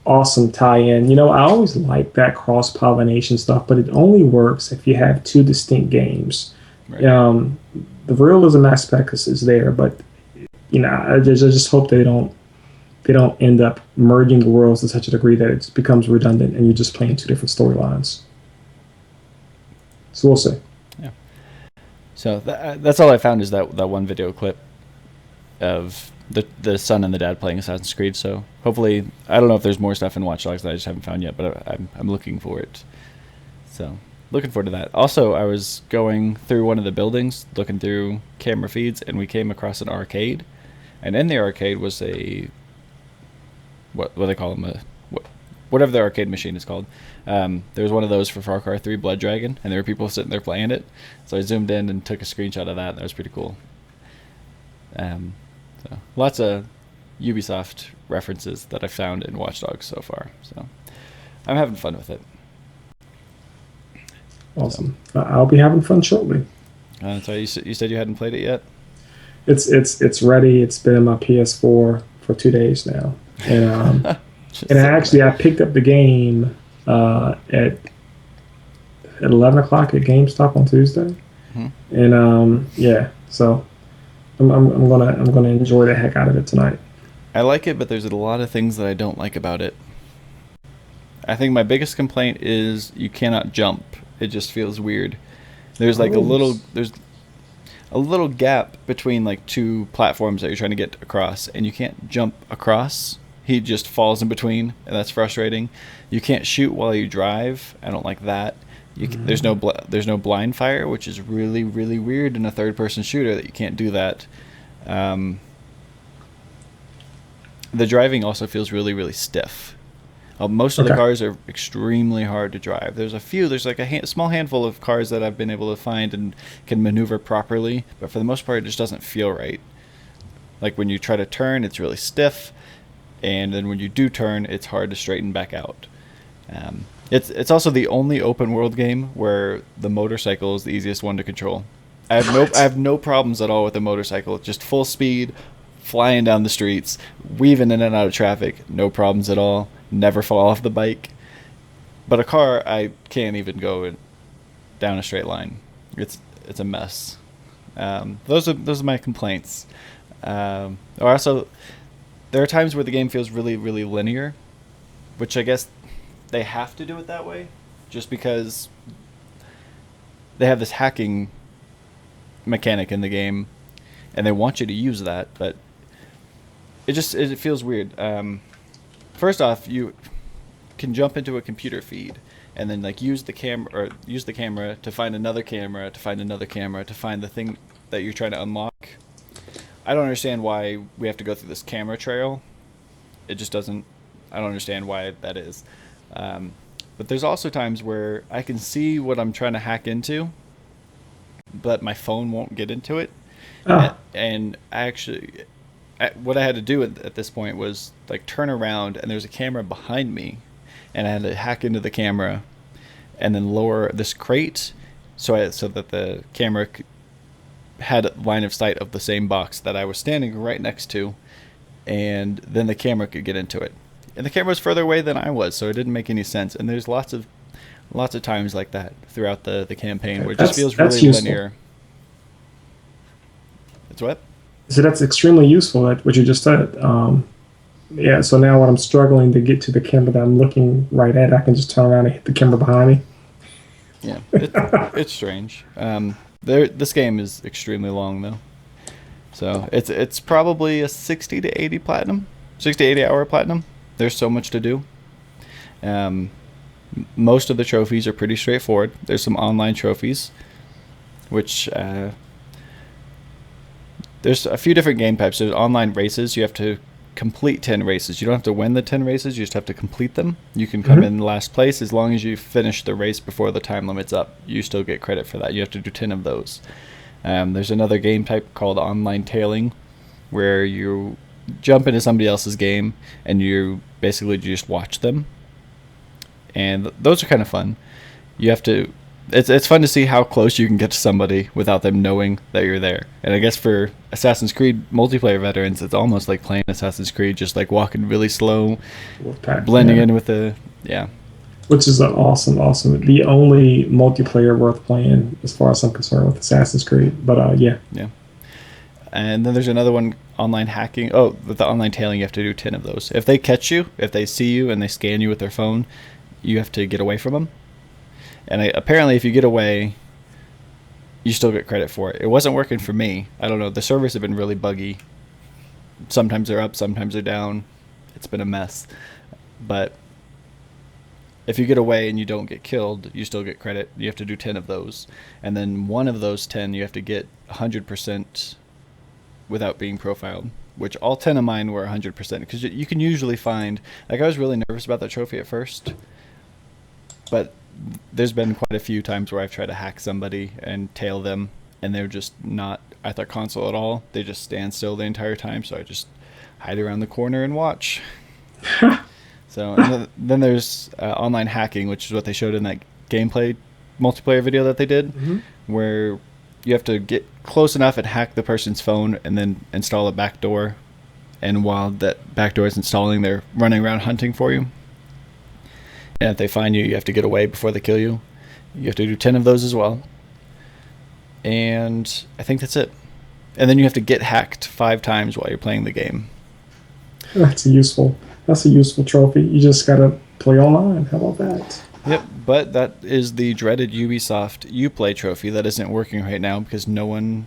Awesome tie-in. I always like that cross-pollination stuff, but it only works if you have two distinct games. Right. The realism aspect is there, but I just hope they don't end up merging the worlds to such a degree that it becomes redundant and you're just playing two different storylines. So we'll see. Yeah. So that's all I found is that one video clip of the son and the dad playing Assassin's Creed. So hopefully, I don't know if there's more stuff in Watch Dogs that I just haven't found yet, but I'm looking for it. So looking forward to that. Also, I was going through one of the buildings, looking through camera feeds, and we came across an arcade. And in the arcade was a what they call them, whatever the arcade machine is called. There was one of those for Far Cry 3 Blood Dragon, and there were people sitting there playing it. So I zoomed in and took a screenshot of that. That was pretty cool. So lots of Ubisoft references that I found in Watch Dogs so far. So I'm having fun with it. Awesome. So, I'll be having fun shortly. So you said you hadn't played it yet? It's ready. It's been in my PS4 for 2 days now, and I picked up the game at 11 o'clock at GameStop on Tuesday, and so I'm gonna enjoy the heck out of it tonight. I like it, but there's a lot of things that I don't like about it. I think my biggest complaint is you cannot jump. It just feels weird. There's like there's a little gap between like two platforms that you're trying to get across, and you can't jump across. He just falls in between, and that's frustrating. You can't shoot while you drive. I don't like that. There's no blind fire, which is really, really weird in a third-person shooter that you can't do that. The driving also feels really, really stiff. Most of the cars are extremely hard to drive. There's like a small handful of cars that I've been able to find and can maneuver properly, but for the most part, it just doesn't feel right. Like when you try to turn, it's really stiff, and then when you do turn, it's hard to straighten back out. It's also the only open world game where the motorcycle is the easiest one to control. I have no problems at all with the motorcycle. Just full speed, flying down the streets, weaving in and out of traffic, no problems at all. Never fall off the bike. But a car, I can't even go down a straight line. It's a mess. Those are my complaints. Also, there are times where the game feels really, really linear, which I guess they have to do it that way, just because they have this hacking mechanic in the game, and they want you to use that, but it feels weird. First off, you can jump into a computer feed and then like use the camera to find another camera to find another camera to find the thing that you're trying to unlock. I don't understand why we have to go through this camera trail. It just doesn't. I don't understand why that is. But there's also times where I can see what I'm trying to hack into, but my phone won't get into it. And actually, what I had to do at this point was like turn around, and there's a camera behind me, and I had to hack into the camera and then lower this crate so that the camera had line of sight of the same box that I was standing right next to, and then the camera could get into it. And the camera was further away than I was, so it didn't make any sense. And there's lots of times like that throughout the campaign where it just feels really linear. It's what? So that's extremely useful, what you just said. So now when I'm struggling to get to the camera that I'm looking right at, I can just turn around and hit the camera behind me. Yeah, it's strange. This game is extremely long, though. So it's probably a 60 to 80 hour platinum. There's so much to do. Most of the trophies are pretty straightforward. There's some online trophies, which... there's a few different game types. There's online races. You have to complete 10 races. You don't have to win the 10 races. You just have to complete them. You can come in last place as long as you finish the race before the time limit's up. You still get credit for that. You have to do 10 of those. There's another game type called online tailing, where you jump into somebody else's game and you basically just watch them, and those are kind of fun. You have to. It's fun to see how close you can get to somebody without them knowing that you're there. And I guess for Assassin's Creed multiplayer veterans, it's almost like playing Assassin's Creed, just like walking really slow, blending in with the Which is an awesome. The only multiplayer worth playing, as far as I'm concerned, with Assassin's Creed. But yeah. And then there's another one, online hacking. Oh, with the online tailing, you have to do 10 of those. If they catch you, if they see you and they scan you with their phone, you have to get away from them. And apparently, if you get away, you still get credit for it. It wasn't working for me. I don't know. The servers have been really buggy. Sometimes they're up, sometimes they're down. It's been a mess. But if you get away and you don't get killed, you still get credit. You have to do 10 of those. And then one of those 10, you have to get 100% without being profiled, which all 10 of mine were 100%. Because you can usually find... Like, I was really nervous about that trophy at first. But there's been quite a few times where I've tried to hack somebody and tail them, and they're just not at their console at all. They just stand still the entire time, so I just hide around the corner and watch. So and then there's online hacking, which is what they showed in that gameplay multiplayer video that they did, where you have to get close enough and hack the person's phone and then install a backdoor. And while that backdoor is installing, they're running around hunting for you. And if they find you, you have to get away before they kill you. You have to do 10 of those as well. And I think that's it. And then you have to get hacked 5 times while you're playing the game. That's a useful trophy. You just gotta play online. How about that? Yep, but that is the dreaded Ubisoft Uplay trophy that isn't working right now because no one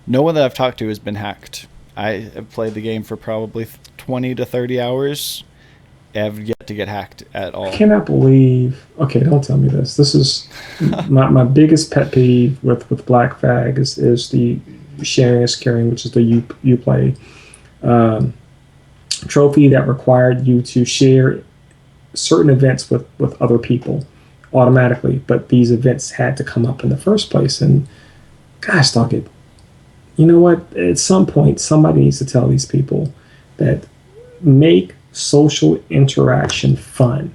that I've talked to has been hacked. I have played the game for probably 20 to 30 hours. Have yet to get hacked at all. I cannot believe... Okay, don't tell me this. This is my biggest pet peeve with Black Flag is the sharing is caring, which is the Uplay trophy that required you to share certain events with other people automatically, but these events had to come up in the first place. And gosh, dog it. You know what? At some point, somebody needs to tell these people that make social interaction fun,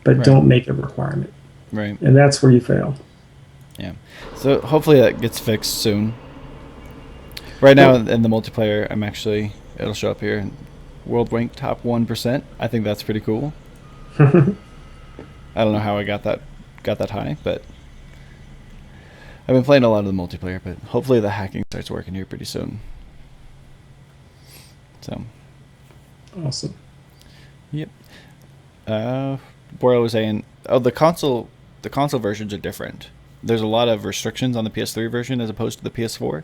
but don't make it a requirement. Right. And that's where you fail. Yeah. So hopefully that gets fixed soon. Right now in the multiplayer, it'll show up here, World Rank top 1%. I think that's pretty cool. I don't know how I got that high, but I've been playing a lot of the multiplayer, but hopefully the hacking starts working here pretty soon. So awesome. Yep. Boyle was saying, the console versions are different. There's a lot of restrictions on the PS3 version as opposed to the PS4.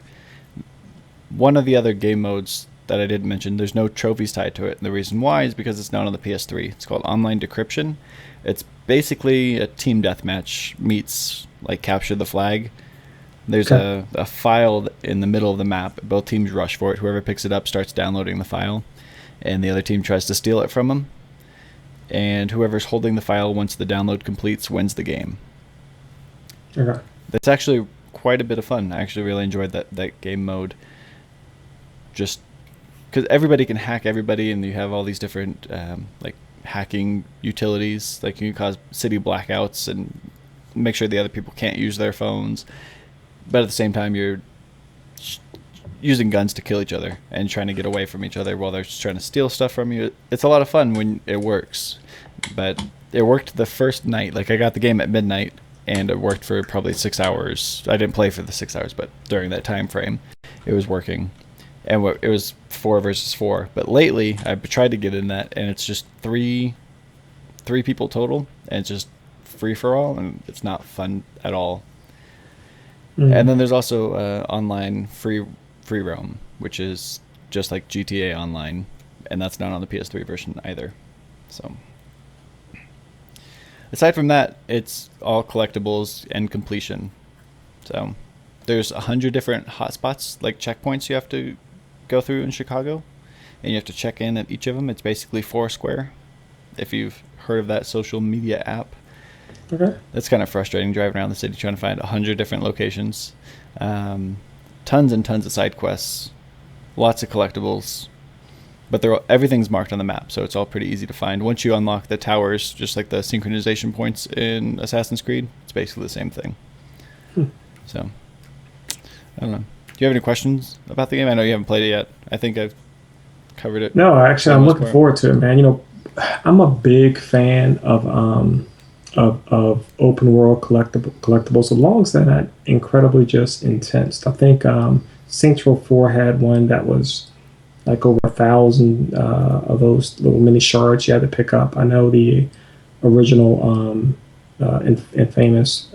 One of the other game modes that I didn't mention, there's no trophies tied to it. And the reason why is because it's not on the PS3. It's called Online Decryption. It's basically a team deathmatch meets like Capture the Flag. There's a file in the middle of the map. Both teams rush for it. Whoever picks it up starts downloading the file, and the other team tries to steal it from them. And whoever's holding the file once the download completes wins the game. Okay. That's actually quite a bit of fun. I actually really enjoyed that game mode. Just because everybody can hack everybody, and you have all these different like hacking utilities. Like you can cause city blackouts and make sure the other people can't use their phones. But at the same time, you're using guns to kill each other and trying to get away from each other while they're just trying to steal stuff from you. It's a lot of fun when it works. But it worked the first night. Like I got the game at midnight, and it worked for probably 6 hours. I didn't play for the 6 hours, but during that time frame, it was working. And it was 4 versus 4. But lately, I've tried to get in that, and it's just three people total, and it's just free for all, and it's not fun at all. And then there's also online free roam, which is just like GTA Online, and that's not on the PS3 version either. So aside from that, it's all collectibles and completion. So there's 100 different hotspots, like checkpoints you have to go through in Chicago, and you have to check in at each of them. It's basically Foursquare, if you've heard of that social media app. Okay. That's kind of frustrating, driving around the city trying to find 100 different locations. Tons and tons of side quests, lots of collectibles, but everything's marked on the map, so it's all pretty easy to find. Once you unlock the towers, just like the synchronization points in Assassin's Creed, it's basically the same thing. So, I don't know. Do you have any questions about the game? I know you haven't played it yet. I think I've covered it. No, actually, I'm looking forward to it, man. You know, I'm a big fan of open world collectibles, as long as they're not incredibly just intense. I think Saints Row 4 had one that was like over 1,000 of those little mini shards you had to pick up. I know the original Infamous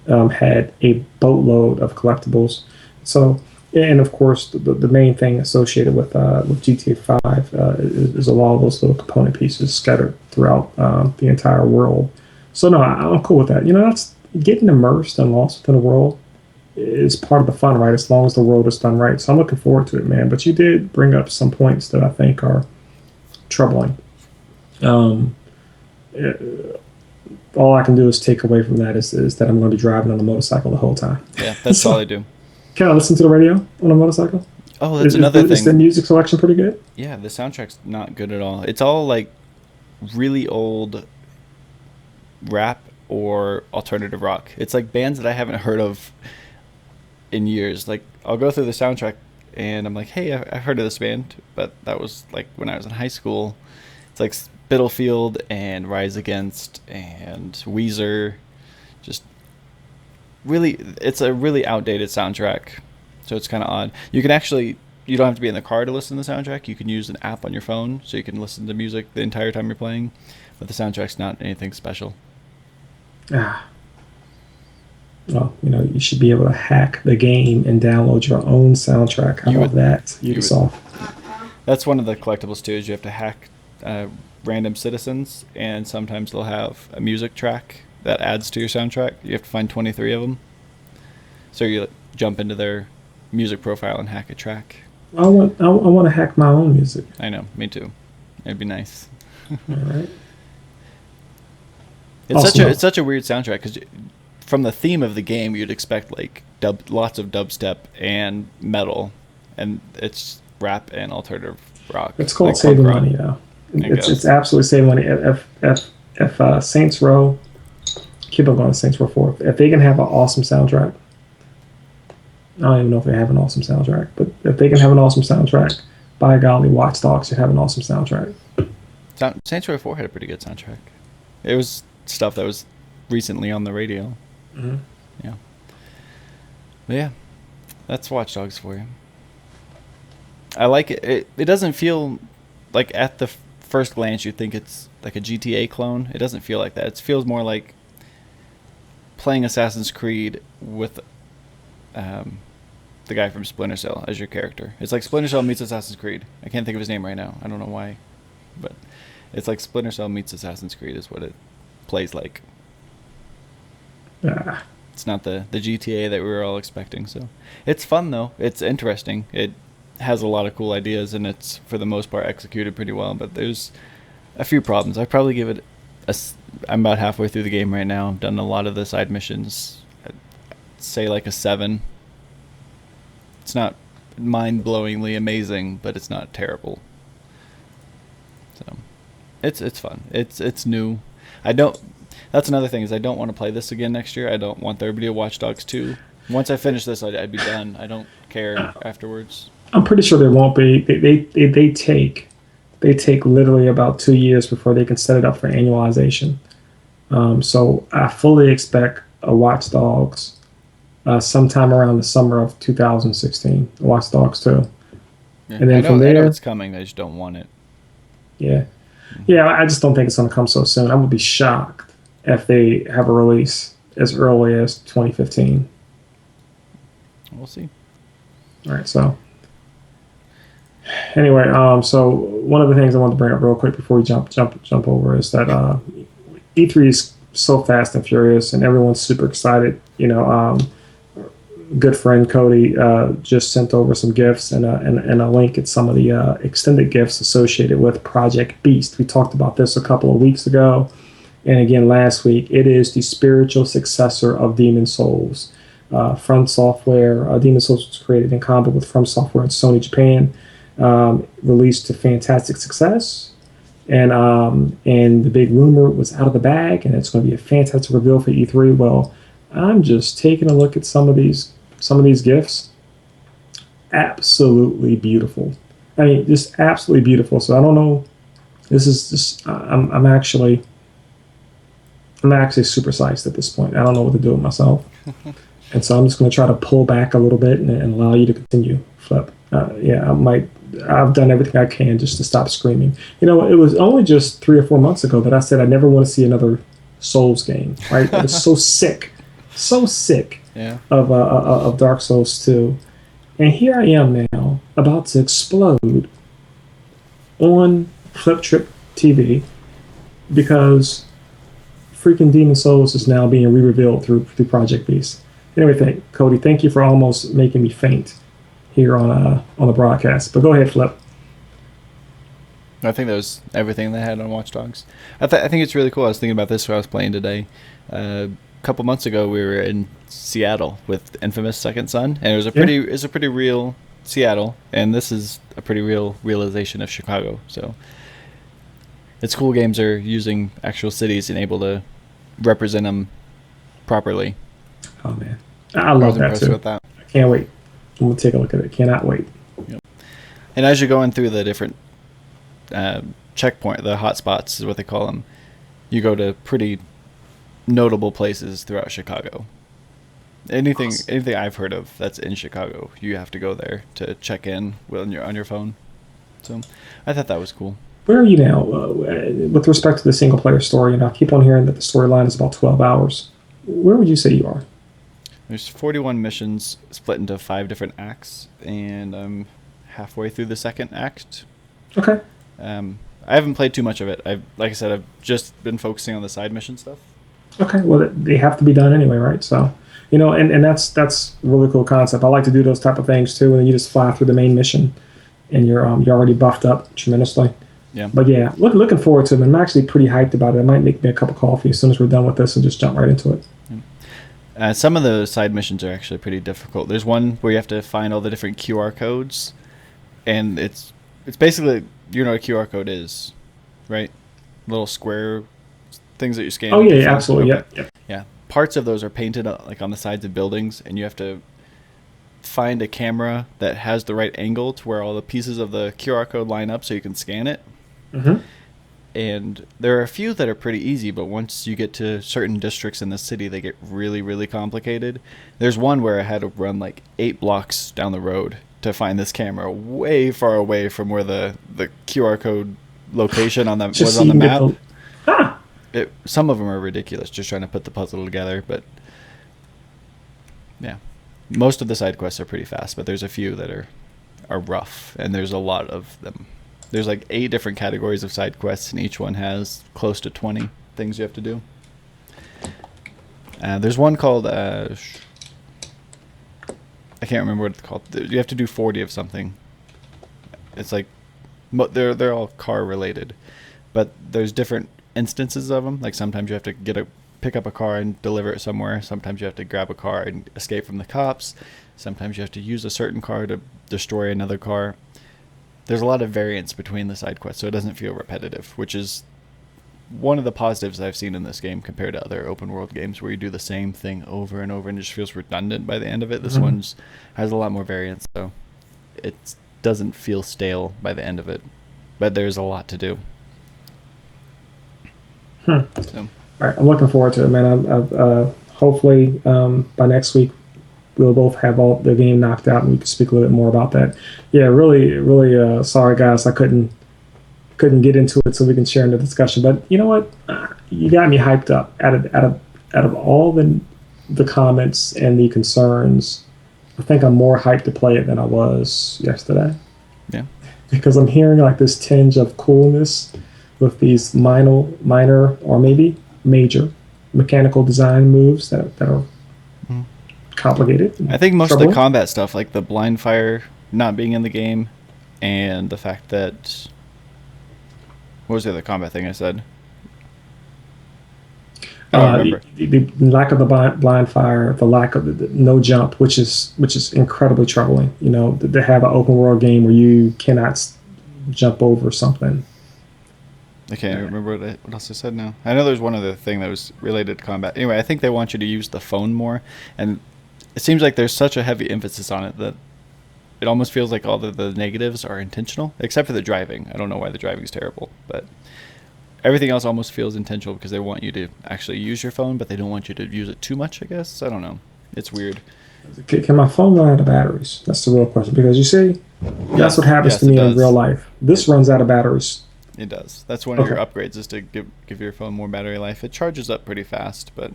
had a boatload of collectibles. So, and of course, the main thing associated with GTA 5 is a lot of those little component pieces scattered throughout the entire world. So no, I'm cool with that. You know, that's getting immersed and lost within the world is part of the fun, right? As long as the world is done right. So I'm looking forward to it, man. But you did bring up some points that I think are troubling. All I can do is take away from that is that I'm going to be driving on a motorcycle the whole time. Yeah, that's all I do. Can I listen to the radio on a motorcycle? Oh, that's another thing. Is the music selection pretty good? Yeah, the soundtrack's not good at all. It's all like really old rap or alternative rock. It's like bands that I haven't heard of in years. Like, I'll go through the soundtrack and I'm like, hey, I've heard of this band, but that was like when I was in high school. It's like Spitalfield and Rise Against and Weezer. Just really, it's a really outdated soundtrack, so it's kind of odd. You can actually, you don't have to be in the car to listen to the soundtrack. You can use an app on your phone, so you can listen to music the entire time you're playing, but the soundtrack's not anything special. Well, you know, you should be able to hack the game and download your own soundtrack. How about that, Ubisoft? That's one of the collectibles too, is you have to hack random citizens, and sometimes they'll have a music track that adds to your soundtrack. You have to find 23 of them. So you jump into their music profile and hack a track. I want to hack my own music. I know, me too. It'd be nice. All right. It's such a weird soundtrack, because from the theme of the game, you'd expect like lots of dubstep and metal, and it's rap and alternative rock. It's called like saving money, though. It's absolutely saving money. If Saints Row, keep on going to Saints Row 4. If they can have an awesome soundtrack, I don't even know if they have an awesome soundtrack, but if they can have an awesome soundtrack, by golly, Watch Dogs should have an awesome soundtrack. Saints Row 4 had a pretty good soundtrack. It was stuff that was recently on the radio. Mm-hmm. Yeah. But yeah, that's Watch Dogs for you. I like it. It doesn't feel like, at the first glance, you think it's like a GTA clone. It doesn't feel like that. It feels more like playing Assassin's Creed with the guy from Splinter Cell as your character. It's like Splinter Cell meets Assassin's Creed. I can't think of his name right now. I don't know why, but it's like Splinter Cell meets Assassin's Creed is what it plays like. It's not the GTA that we were all expecting. So it's fun, though. It's interesting. It has a lot of cool ideas, and it's, for the most part, executed pretty well. But there's a few problems. I'd probably give it I'm about halfway through the game right now. I've done a lot of the side missions. I'd say like a 7. It's not mind-blowingly amazing, but it's not terrible. So it's fun. It's new. That's another thing, is I don't want to play this again next year. I don't want there to be a Watch Dogs 2. Once I finish this, I'd be done. I don't care afterwards. I'm pretty sure there won't be. They take literally about 2 years before they can set it up for annualization. So I fully expect a Watch Dogs sometime around the summer of 2016. Watch Dogs 2. Yeah, and then from there, I know it's coming. I just don't want it. Yeah. Yeah, I just don't think it's going to come so soon. I would be shocked if they have a release as early as 2015. We'll see. All right, so anyway, so one of the things I want to bring up real quick before we jump over is that E3 is so fast and furious, and everyone's super excited. You know, good friend Cody just sent over some gifts and a link at some of the extended gifts associated with Project Beast. We talked about this a couple of weeks ago, and again last week. It is the spiritual successor of Demon Souls. From Software, Demon Souls was created in combat with From Software and Sony Japan. released to fantastic success. And the big rumor was out of the bag, and it's going to be a fantastic reveal for E3. Well, I'm just taking a look at some of these gifts. Absolutely beautiful. I mean, just absolutely beautiful. So I don't know. This is just I'm actually super psyched at this point. I don't know what to do with myself, and so I'm just going to try to pull back a little bit and allow you to continue. Flip. Yeah, I've done everything I can just to stop screaming. You know, it was only just 3 or 4 months ago that I said I never want to see another Souls game. Right? I was so sick Yeah. of Dark Souls 2, and here I am now about to explode on Fliptriq TV because freaking Demon Souls is now being re-revealed through Project Beast. Anyway, Cody, thank you for almost making me faint here on the broadcast. But go ahead, Flip. I think that was everything they had on Watch Dogs. I think it's really cool. I was thinking about this when I was playing today. A couple months ago, we were in Seattle with Infamous Second Son, and it was a pretty real Seattle, and this is a pretty real realization of Chicago. So it's cool. Games are using actual cities and able to represent them properly. Oh man, I love that too. With that. I can't wait. I'm gonna take a look at it. Cannot wait. Yep. And as you're going through the different checkpoint, the hotspots is what they call them, you go to pretty notable places throughout Chicago. Anything I've heard of that's in Chicago, you have to go there to check in on your phone. So I thought that was cool. Where are you now with respect to the single player story? And I keep on hearing that the storyline is about 12 hours. Where would you say you are? There's 41 missions split into 5 different acts, and I'm halfway through the second act. Okay. I haven't played too much of it. Like I said, I've just been focusing on the side mission stuff. Okay. Well, they have to be done anyway, right? So, you know, and that's a really cool concept. I like to do those type of things too, and then you just fly through the main mission, and you're already buffed up tremendously. Yeah. But yeah, looking forward to it. I'm actually pretty hyped about it. I might make me a cup of coffee as soon as we're done with this and just jump right into it. Some of the side missions are actually pretty difficult. There's one where you have to find all the different QR codes, and it's basically, you know what a QR code is, right? Little square things that you scan. Oh yeah, absolutely. Okay. Yeah. Parts of those are painted like on the sides of buildings, and you have to find a camera that has the right angle to where all the pieces of the QR code line up so you can scan it. Mm-hmm. And there are a few that are pretty easy, but once you get to certain districts in the city, they get really, really complicated. There's one where I had to run like 8 blocks down the road to find this camera way far away from where the QR code location on the was on the map. Some of them are ridiculous, just trying to put the puzzle together. But yeah, most of the side quests are pretty fast, but there's a few that are rough, and there's a lot of them. There's like 8 different categories of side quests, and each one has close to 20 things you have to do. There's one called I can't remember what it's called. You have to do 40 of something. It's like they're all car related, but there's different instances of them. Like sometimes you have to pick up a car and deliver it somewhere. Sometimes you have to grab a car and escape from the cops. Sometimes you have to use a certain car to destroy another car. There's a lot of variance between the side quests, so it doesn't feel repetitive, which is one of the positives I've seen in this game compared to other open world games where you do the same thing over and over and it just feels redundant by the end of it. This one has a lot more variance, so it doesn't feel stale by the end of it, but there's a lot to do. So. All right, I'm looking forward to it, man. Hopefully by next week we'll both have all the game knocked out and we can speak a little bit more about that. Yeah, really sorry guys, I couldn't get into it so we can share in the discussion. But you know what? You got me hyped up. Out of all the comments and the concerns, I think I'm more hyped to play it than I was yesterday. Yeah. Because I'm hearing like this tinge of coolness with these minor or maybe major mechanical design moves that are complicated. I think most of the combat stuff, like the blind fire not being in the game, and the fact that what was the other combat thing I said? I don't remember. The lack of the blind fire, the lack of the no jump, which is incredibly troubling. You know, to have an open world game where you cannot jump over something. I can't remember what else I said now. I know there's one other thing that was related to combat. Anyway, I think they want you to use the phone more, and it seems like there's such a heavy emphasis on it that it almost feels like all the negatives are intentional, except for the driving. I don't know why the driving is terrible, but everything else almost feels intentional because they want you to actually use your phone, but they don't want you to use it too much, I guess. I don't know. It's weird. Can my phone run out of batteries? That's the real question. Because you see, that's what happens to me in real life. This runs out of batteries. It does. That's one of your upgrades, is to give your phone more battery life. It charges up pretty fast, but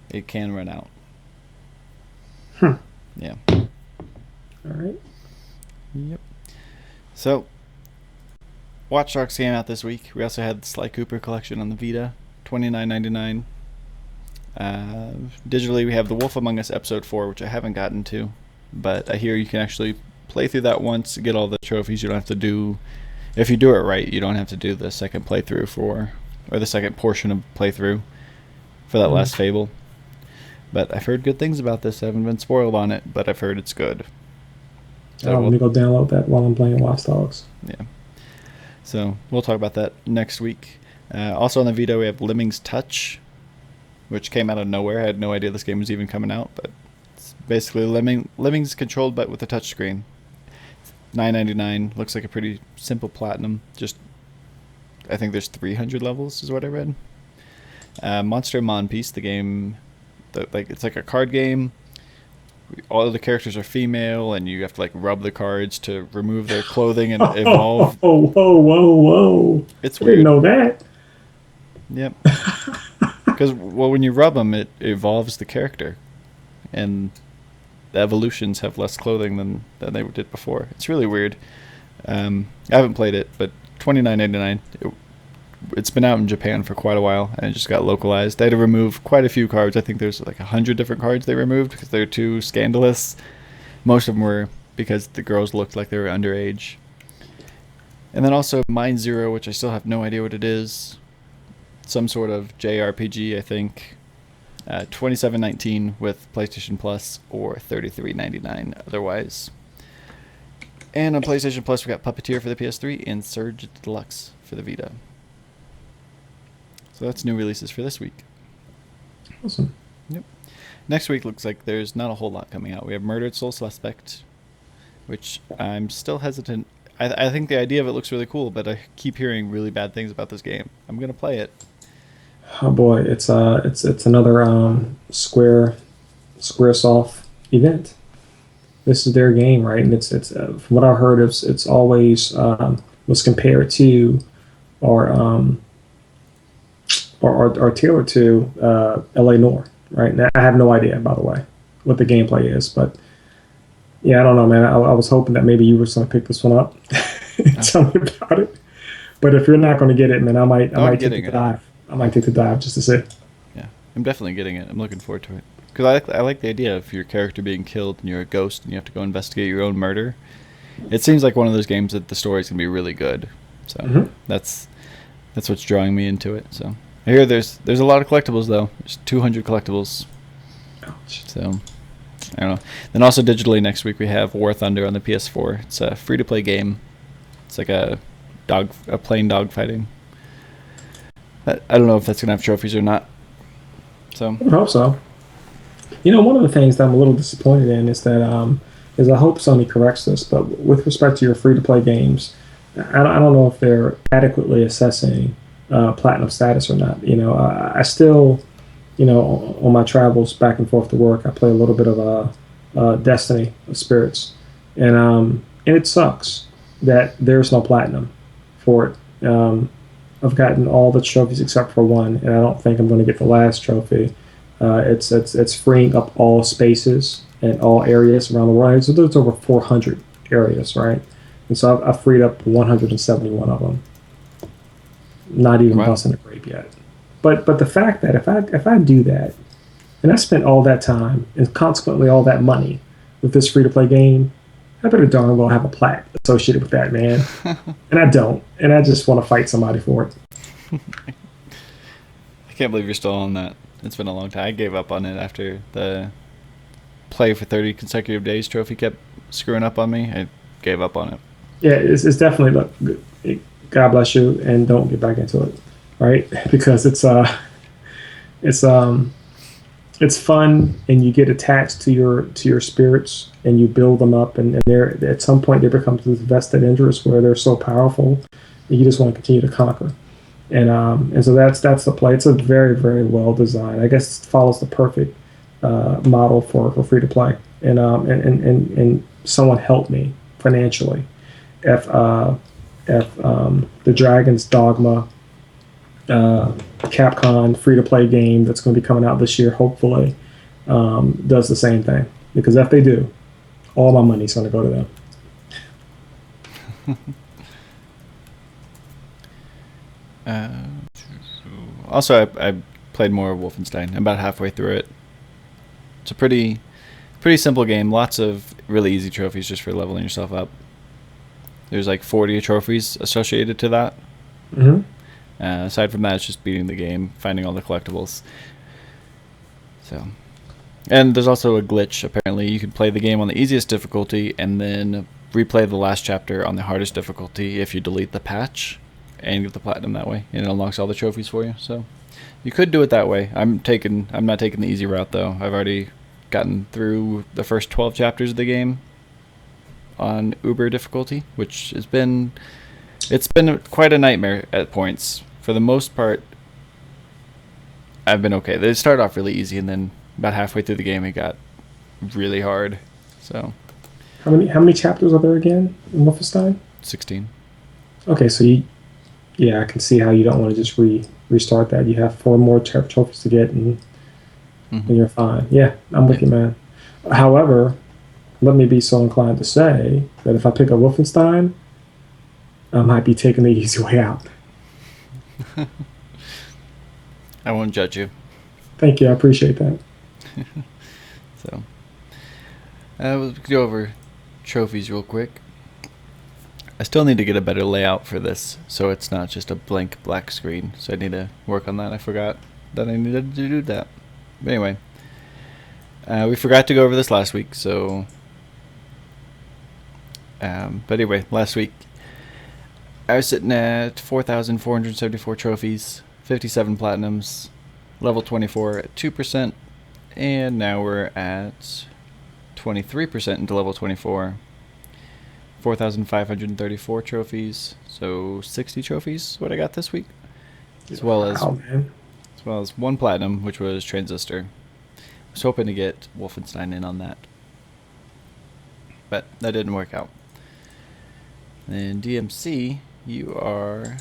it can run out. Yeah. All right. Yep. So, Watch Dogs came out this week. We also had the Sly Cooper collection on the Vita, $29.99. Digitally, we have The Wolf Among Us Episode 4, which I haven't gotten to, but I hear you can actually play through that once, get all the trophies. You don't have to do... If you do it right, you don't have to do the second playthrough or the second portion of playthrough for that last Fable. But I've heard good things about this. I haven't been spoiled on it, but I've heard it's good. So let me go download that while I'm playing Watch Dogs. Yeah. So we'll talk about that next week. Also on the Vita, we have Lemmings Touch, which came out of nowhere. I had no idea this game was even coming out, but it's basically Lemmings controlled but with a touchscreen. $9.99. Looks like a pretty simple platinum. Just, I think there's 300 levels is what I read. Monster Mon Piece, the game, it's like a card game. All of the characters are female, and you have to like rub the cards to remove their clothing and evolve. Whoa! It's weird. I didn't know that. Yep. Because when you rub them, it evolves the character, and the evolutions have less clothing than they did before. It's really weird. I haven't played it, but $29.99. It's been out in Japan for quite a while, and it just got localized. They had to remove quite a few cards. I think there's like 100 different cards they removed because they're too scandalous. Most of them were because the girls looked like they were underage. And then also Mind Zero, which I still have no idea what it is. Some sort of JRPG, I think. $27.19 with PlayStation Plus, or $33.99 otherwise. And on PlayStation Plus, we got Puppeteer for the PS3 and Surge Deluxe for the Vita. So that's new releases for this week. Awesome. Yep. Next week looks like there's not a whole lot coming out. We have Murdered Soul Suspect, which I'm still hesitant. I think the idea of it looks really cool, but I keep hearing really bad things about this game. I'm gonna play it. Oh boy, it's another Squaresoft event. This is their game, right? And it's from what I've heard, it's always was compared to or tailored to L.A. Noire, right? Now, I have no idea, by the way, what the gameplay is, but yeah, I don't know, man. I was hoping that maybe you were going to pick this one up and tell me about it. But if you're not going to get it, man, I might take the dive. I might take the dive just to see. Yeah, I'm definitely getting it. I'm looking forward to it because I like the idea of your character being killed and you're a ghost and you have to go investigate your own murder. It seems like one of those games that the story's gonna be really good. So that's what's drawing me into it. So I hear there's a lot of collectibles though. There's 200 collectibles. Ouch. So I don't know. Then also digitally next week we have War Thunder on the PS4. It's a free-to-play game. It's like a plane dog fighting. I don't know if that's gonna have trophies or not. So I would hope so. You know, one of the things that I'm a little disappointed in is that I hope Sony corrects this, but with respect to your free-to-play games, I don't know if they're adequately assessing platinum status or not. You know, I still, you know, on my travels back and forth to work, I play a little bit of Destiny of Spirits, and it sucks that there's no platinum for it. I've gotten all the trophies except for one, and I don't think I'm going to get the last trophy. It's freeing up all spaces and all areas around the world. So there's over 400 areas, right? And so I've freed up 171 of them. Not even busting a grape yet. But the fact that if I do that, and I spent all that time and consequently all that money with this free-to-play game, I better darn well have a plat associated with that, man. And I don't. And I just want to fight somebody for it. I I can't believe you're still on that. It's been a long time. I gave up on it after the play for 30 consecutive days trophy kept screwing up on me. I gave up on it. Yeah, it's definitely look. God bless you, and don't get back into it, right? Because it's it's fun, and you get attached to your spirits, and you build them up, and they're at some point they become this vested interest where they're so powerful, and you just want to continue to conquer, and so that's the play. It's a very very well designed. I guess it follows the perfect model for free to play, and someone helped me financially. If the Dragon's Dogma Capcom free-to-play game that's going to be coming out this year, hopefully, does the same thing. Because if they do, all my money's going to go to them. Also, I played more of Wolfenstein. I'm about halfway through it. It's a pretty simple game. Lots of really easy trophies just for leveling yourself up. There's like 40 trophies associated to that. Mm-hmm. Aside from that, it's just beating the game, finding all the collectibles. So, and there's also a glitch. Apparently, you can play the game on the easiest difficulty and then replay the last chapter on the hardest difficulty if you delete the patch and get the platinum that way, and it unlocks all the trophies for you. So, you could do it that way. I'm not taking the easy route though. I've already gotten through the first 12 chapters of the game on Uber difficulty, which it's been quite a nightmare at points. For the most part, I've been okay. They started off really easy, and then about halfway through the game, it got really hard. So, how many chapters are there again in Wolfenstein? 16. Okay, so I can see how you don't want to just restart that. You have 4 more trophies to get, and you're fine. Yeah, I'm with you, man. However, let me be so inclined to say that if I pick up Wolfenstein, I might be taking the easy way out. I won't judge you. Thank you. I appreciate that. So, we'll go over trophies real quick. I still need to get a better layout for this, so it's not just a blank black screen. So I need to work on that. I forgot that I needed to do that. But anyway, we forgot to go over this last week, so... but anyway, last week I was sitting at 4,474 trophies, 57 platinums, level 24 at 2%, and now we're at 23% into level 24. 4,534 trophies, so 60 trophies what I got this week, as well as 1 platinum, which was Transistor. I was hoping to get Wolfenstein in on that, but that didn't work out. And DMC, you are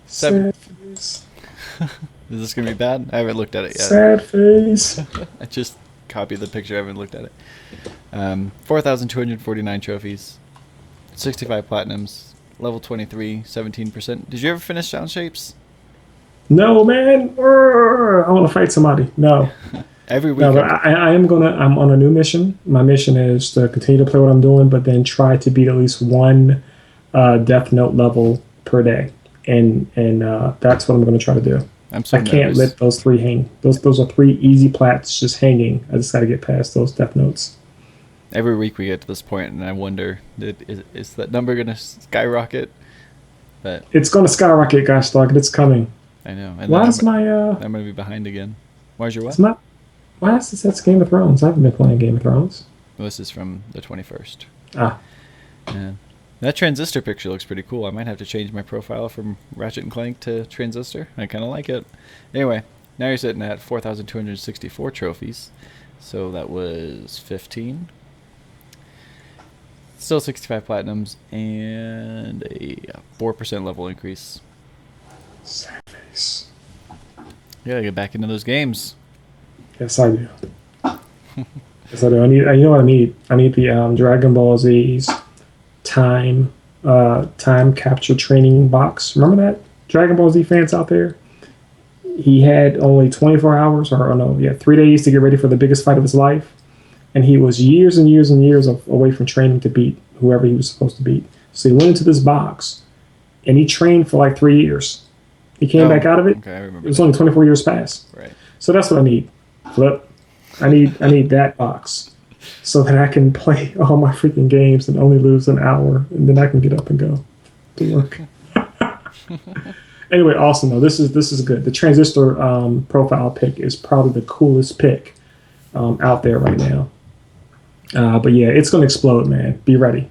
7. Sad face. Is this gonna be bad? I haven't looked at it yet. Sad face. I just copied the picture. I haven't looked at it. 4,249 trophies, 65 platinums, level 23, 17%. Did you ever finish Sound Shapes? No, man. I want to fight somebody. No. Every week. No, but I'm on a new mission. My mission is to continue to play what I'm doing, but then try to beat at least 1 Death Note level per day, and that's what I'm going to try to do. I'm so I can't let those 3 hang. Those are 3 easy plats just hanging. I just got to get past those Death Notes. Every week we get to this point, and I wonder, is that number going to skyrocket? But it's going to skyrocket, gosh dog. It's coming. I know. And why is my I'm going to be behind again. Why's your what? It's not. Why is this? That's Game of Thrones. I haven't been playing Game of Thrones. Well, this is from the 21st. Ah. Yeah. That Transistor picture looks pretty cool. I might have to change my profile from Ratchet and Clank to Transistor. I kind of like it. Anyway, now you're sitting at 4,264 trophies. So that was 15. Still 65 platinums and a 4% level increase. Sad face. You gotta get back into those games. Yes, I do. Yes, I do. You know what I need? I need the Dragon Ball Z's time capture training box. Remember that? Dragon Ball Z fans out there? He had only 24 hours, or no, 3 days to get ready for the biggest fight of his life. And he was years and years and years away from training to beat whoever he was supposed to beat. So he went into this box, and he trained for like 3 years. He came back out of it. Okay, I It remember was that. only 24 years past. Right. So that's what I need. Flip. I need that box so that I can play all my freaking games and only lose an hour, and then I can get up and go to work. Anyway, awesome though. This is good. The transistor profile pick is probably the coolest pick out there right now. But yeah, it's gonna explode, man. Be ready.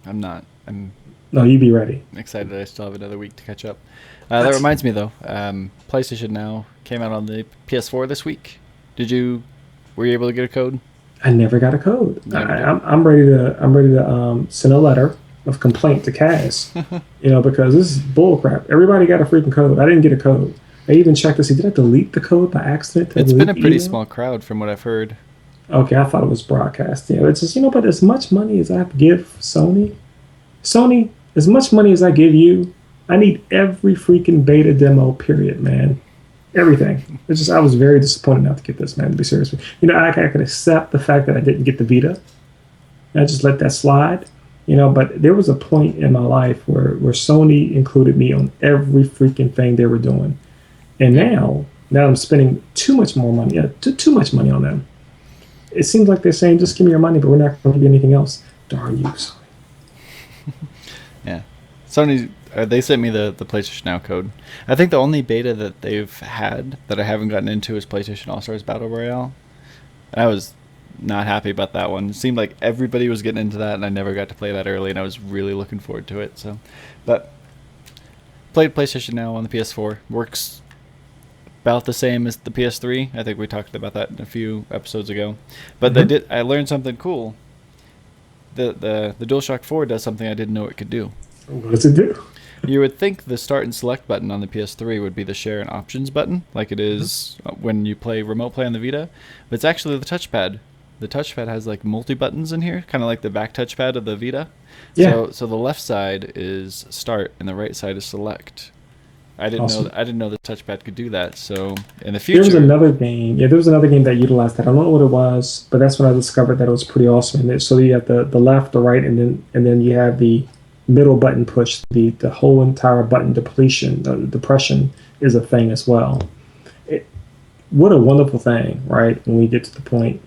I'm not. I'm No, you be ready. excited. I still have another week to catch up. That reminds me though. PlayStation Now came out on the PS4 this week. Were you able to get a code? I never got a code. Never did. I'm ready to send a letter of complaint to Kaz. Because this is bullcrap. Everybody got a freaking code. I didn't get a code. I even checked to see, did I delete the code by accident? It's been a pretty email? small crowd from what I've heard. Okay, I thought it was broadcast. Yeah, it's just, but as much money as I give Sony, as much money as I give you, I need every freaking beta demo, period, man. Everything. It's just, I was very disappointed not to get this, man, to be serious with you. I could accept the fact that I didn't get the Vita. I just let that slide. But there was a point in my life where Sony included me on every freaking thing they were doing. And now I'm spending too much more money, too much money on them. It seems like they're saying, just give me your money, but we're not going to give you anything else. Darn you, Sony. Yeah. Sony, they sent me the PlayStation Now code. I think the only beta that they've had that I haven't gotten into is PlayStation All-Stars Battle Royale. And I was not happy about that one. It seemed like everybody was getting into that, and I never got to play that early, and I was really looking forward to it. But played PlayStation Now on the PS4. Works about the same as the PS3. I think we talked about that in a few episodes ago. But I learned something cool. The DualShock 4 does something I didn't know it could do. What does it do? You would think the start and select button on the PS3 would be the share and options button, like it is when you play remote play on the Vita, but it's actually the touchpad. The touchpad has like multi-buttons in here, kind of like the back touchpad of the Vita. Yeah. So the left side is start and the right side is select. I didn't know the touchpad could do that. So in the future, there was another game. Yeah, there was another game that utilized that. I don't know what it was, but that's when I discovered that it was pretty awesome. And so you have the left, the right, and then you have the middle button push. The whole entire button depression is a thing as well. What a wonderful thing, right? When we get to the point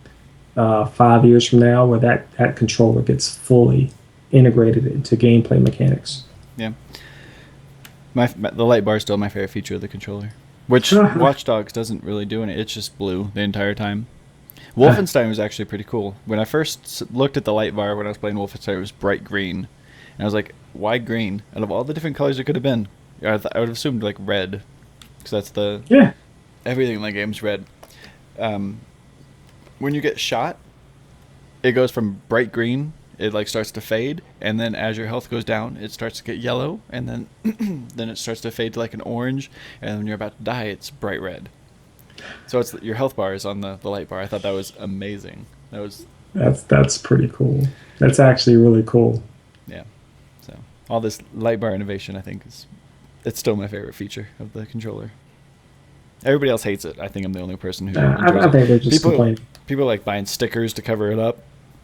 5 years from now where that controller gets fully integrated into gameplay mechanics. Yeah. The light bar is still my favorite feature of the controller, which Watch Dogs doesn't really do in it. It's just blue the entire time. Wolfenstein was actually pretty cool. When I first looked at the light bar when I was playing Wolfenstein, it was bright green. And I was like, why green? Out of all the different colors it could have been, I would have assumed like red, because that's everything in the game's red. When you get shot, it goes from bright green, it like starts to fade, and then as your health goes down, it starts to get yellow, and then then it starts to fade to like an orange, and when you're about to die, it's bright red. So it's your health bar is on the light bar. I thought that was amazing. That's pretty cool. That's actually really cool. Yeah. So all this light bar innovation, I think, it's still my favorite feature of the controller. Everybody else hates it. I think I'm the only person who enjoys I think they're just complaining. People like buying stickers to cover it up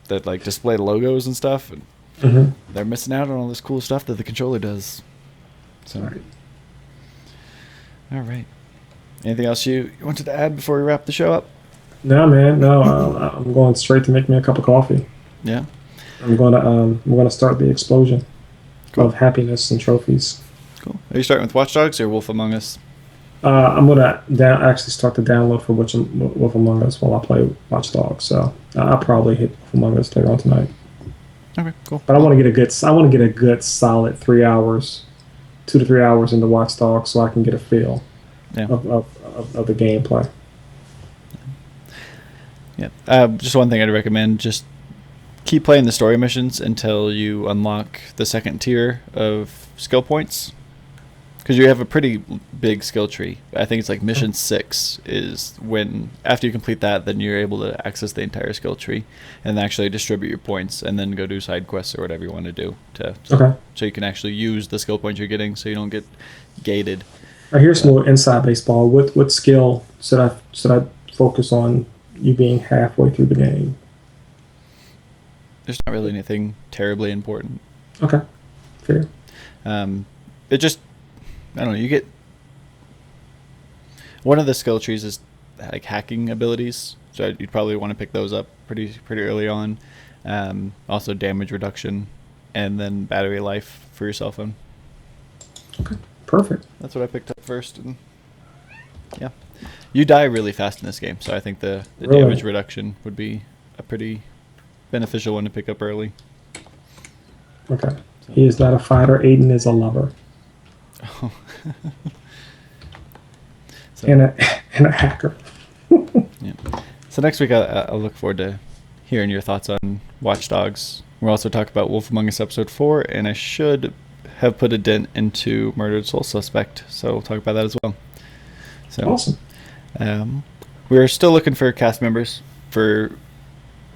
that like display the logos and stuff, and they're missing out on all this cool stuff that the controller does. So, all right. Anything else you wanted to add before we wrap the show up? No, man. No, I'm going straight to make me a cup of coffee. Yeah. I'm gonna start the explosion of happiness and trophies. Cool. Are you starting with Watch Dogs or Wolf Among Us? I'm gonna actually start the download for Wolf Among Us while I play Watch Dogs. So I'll probably hit Wolf Among Us later on tonight. Okay, cool. But I want to get a good solid 3 hours, 2 to 3 hours into Watch Dogs, so I can get a feel of the gameplay. Yeah. Just one thing I'd recommend: just keep playing the story missions until you unlock the second tier of skill points. Because you have a pretty big skill tree. I think it's like mission 6 is when, after you complete that, then you're able to access the entire skill tree and actually distribute your points and then go do side quests or whatever you want to do. So you can actually use the skill points you're getting so you don't get gated. Here's some more inside baseball. What skill should I focus on you being halfway through the game? There's not really anything terribly important. Okay, fair. It just... I don't know, you get One of the skill trees is like hacking abilities, so you'd probably want to pick those up pretty early on. Also damage reduction, and then battery life for your cell phone. Okay, perfect. That's what I picked up first, and yeah, you die really fast in this game, so I think the Really? damage reduction would be a pretty beneficial one to pick up early. Okay. He is not a fighter. Aiden is a lover. Oh. So, and a hacker. yeah. So next week I'll look forward to hearing your thoughts on Watch Dogs. We'll also talk about Wolf Among Us Episode 4, and I should have put a dent into Murdered Soul Suspect, so we'll talk about that as well. So, awesome. We're still looking for cast members for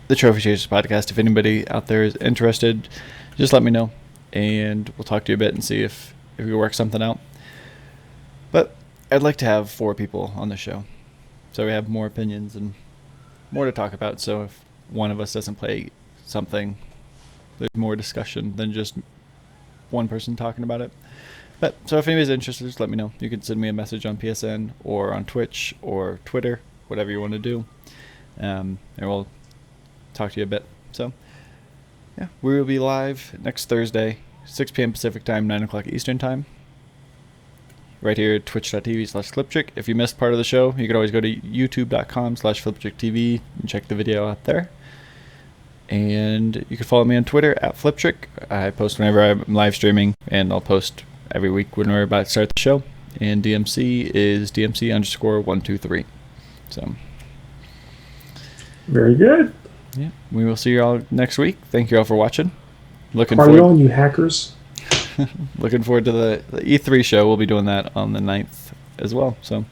the Trophy Chasers podcast. If anybody out there is interested, just let me know, and we'll talk to you a bit and see if we can work something out. But I'd like to have 4 people on the show, so we have more opinions and more to talk about. So if one of us doesn't play something, there's more discussion than just one person talking about it. But so if anybody's interested, just let me know. You can send me a message on PSN or on Twitch or Twitter, whatever you want to do, and we'll talk to you a bit. So yeah, we will be live next Thursday, 6 p.m. Pacific time, 9 o'clock Eastern time, right here at twitch.tv/Fliptriq. If you missed part of the show, you could always go to youtube.com/FliptriqTV and check the video out there. And you can follow me on Twitter at Fliptriq. I post whenever I'm live streaming, and I'll post every week when we're about to start the show. And DMC is DMC_123. So very good. Yeah, we will see you all next week. Thank you all for watching. Party on, you hackers. Looking forward to the E3 show. We'll be doing that on the 9th as well. So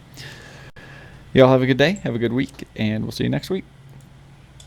you all have a good day, have a good week, and we'll see you next week.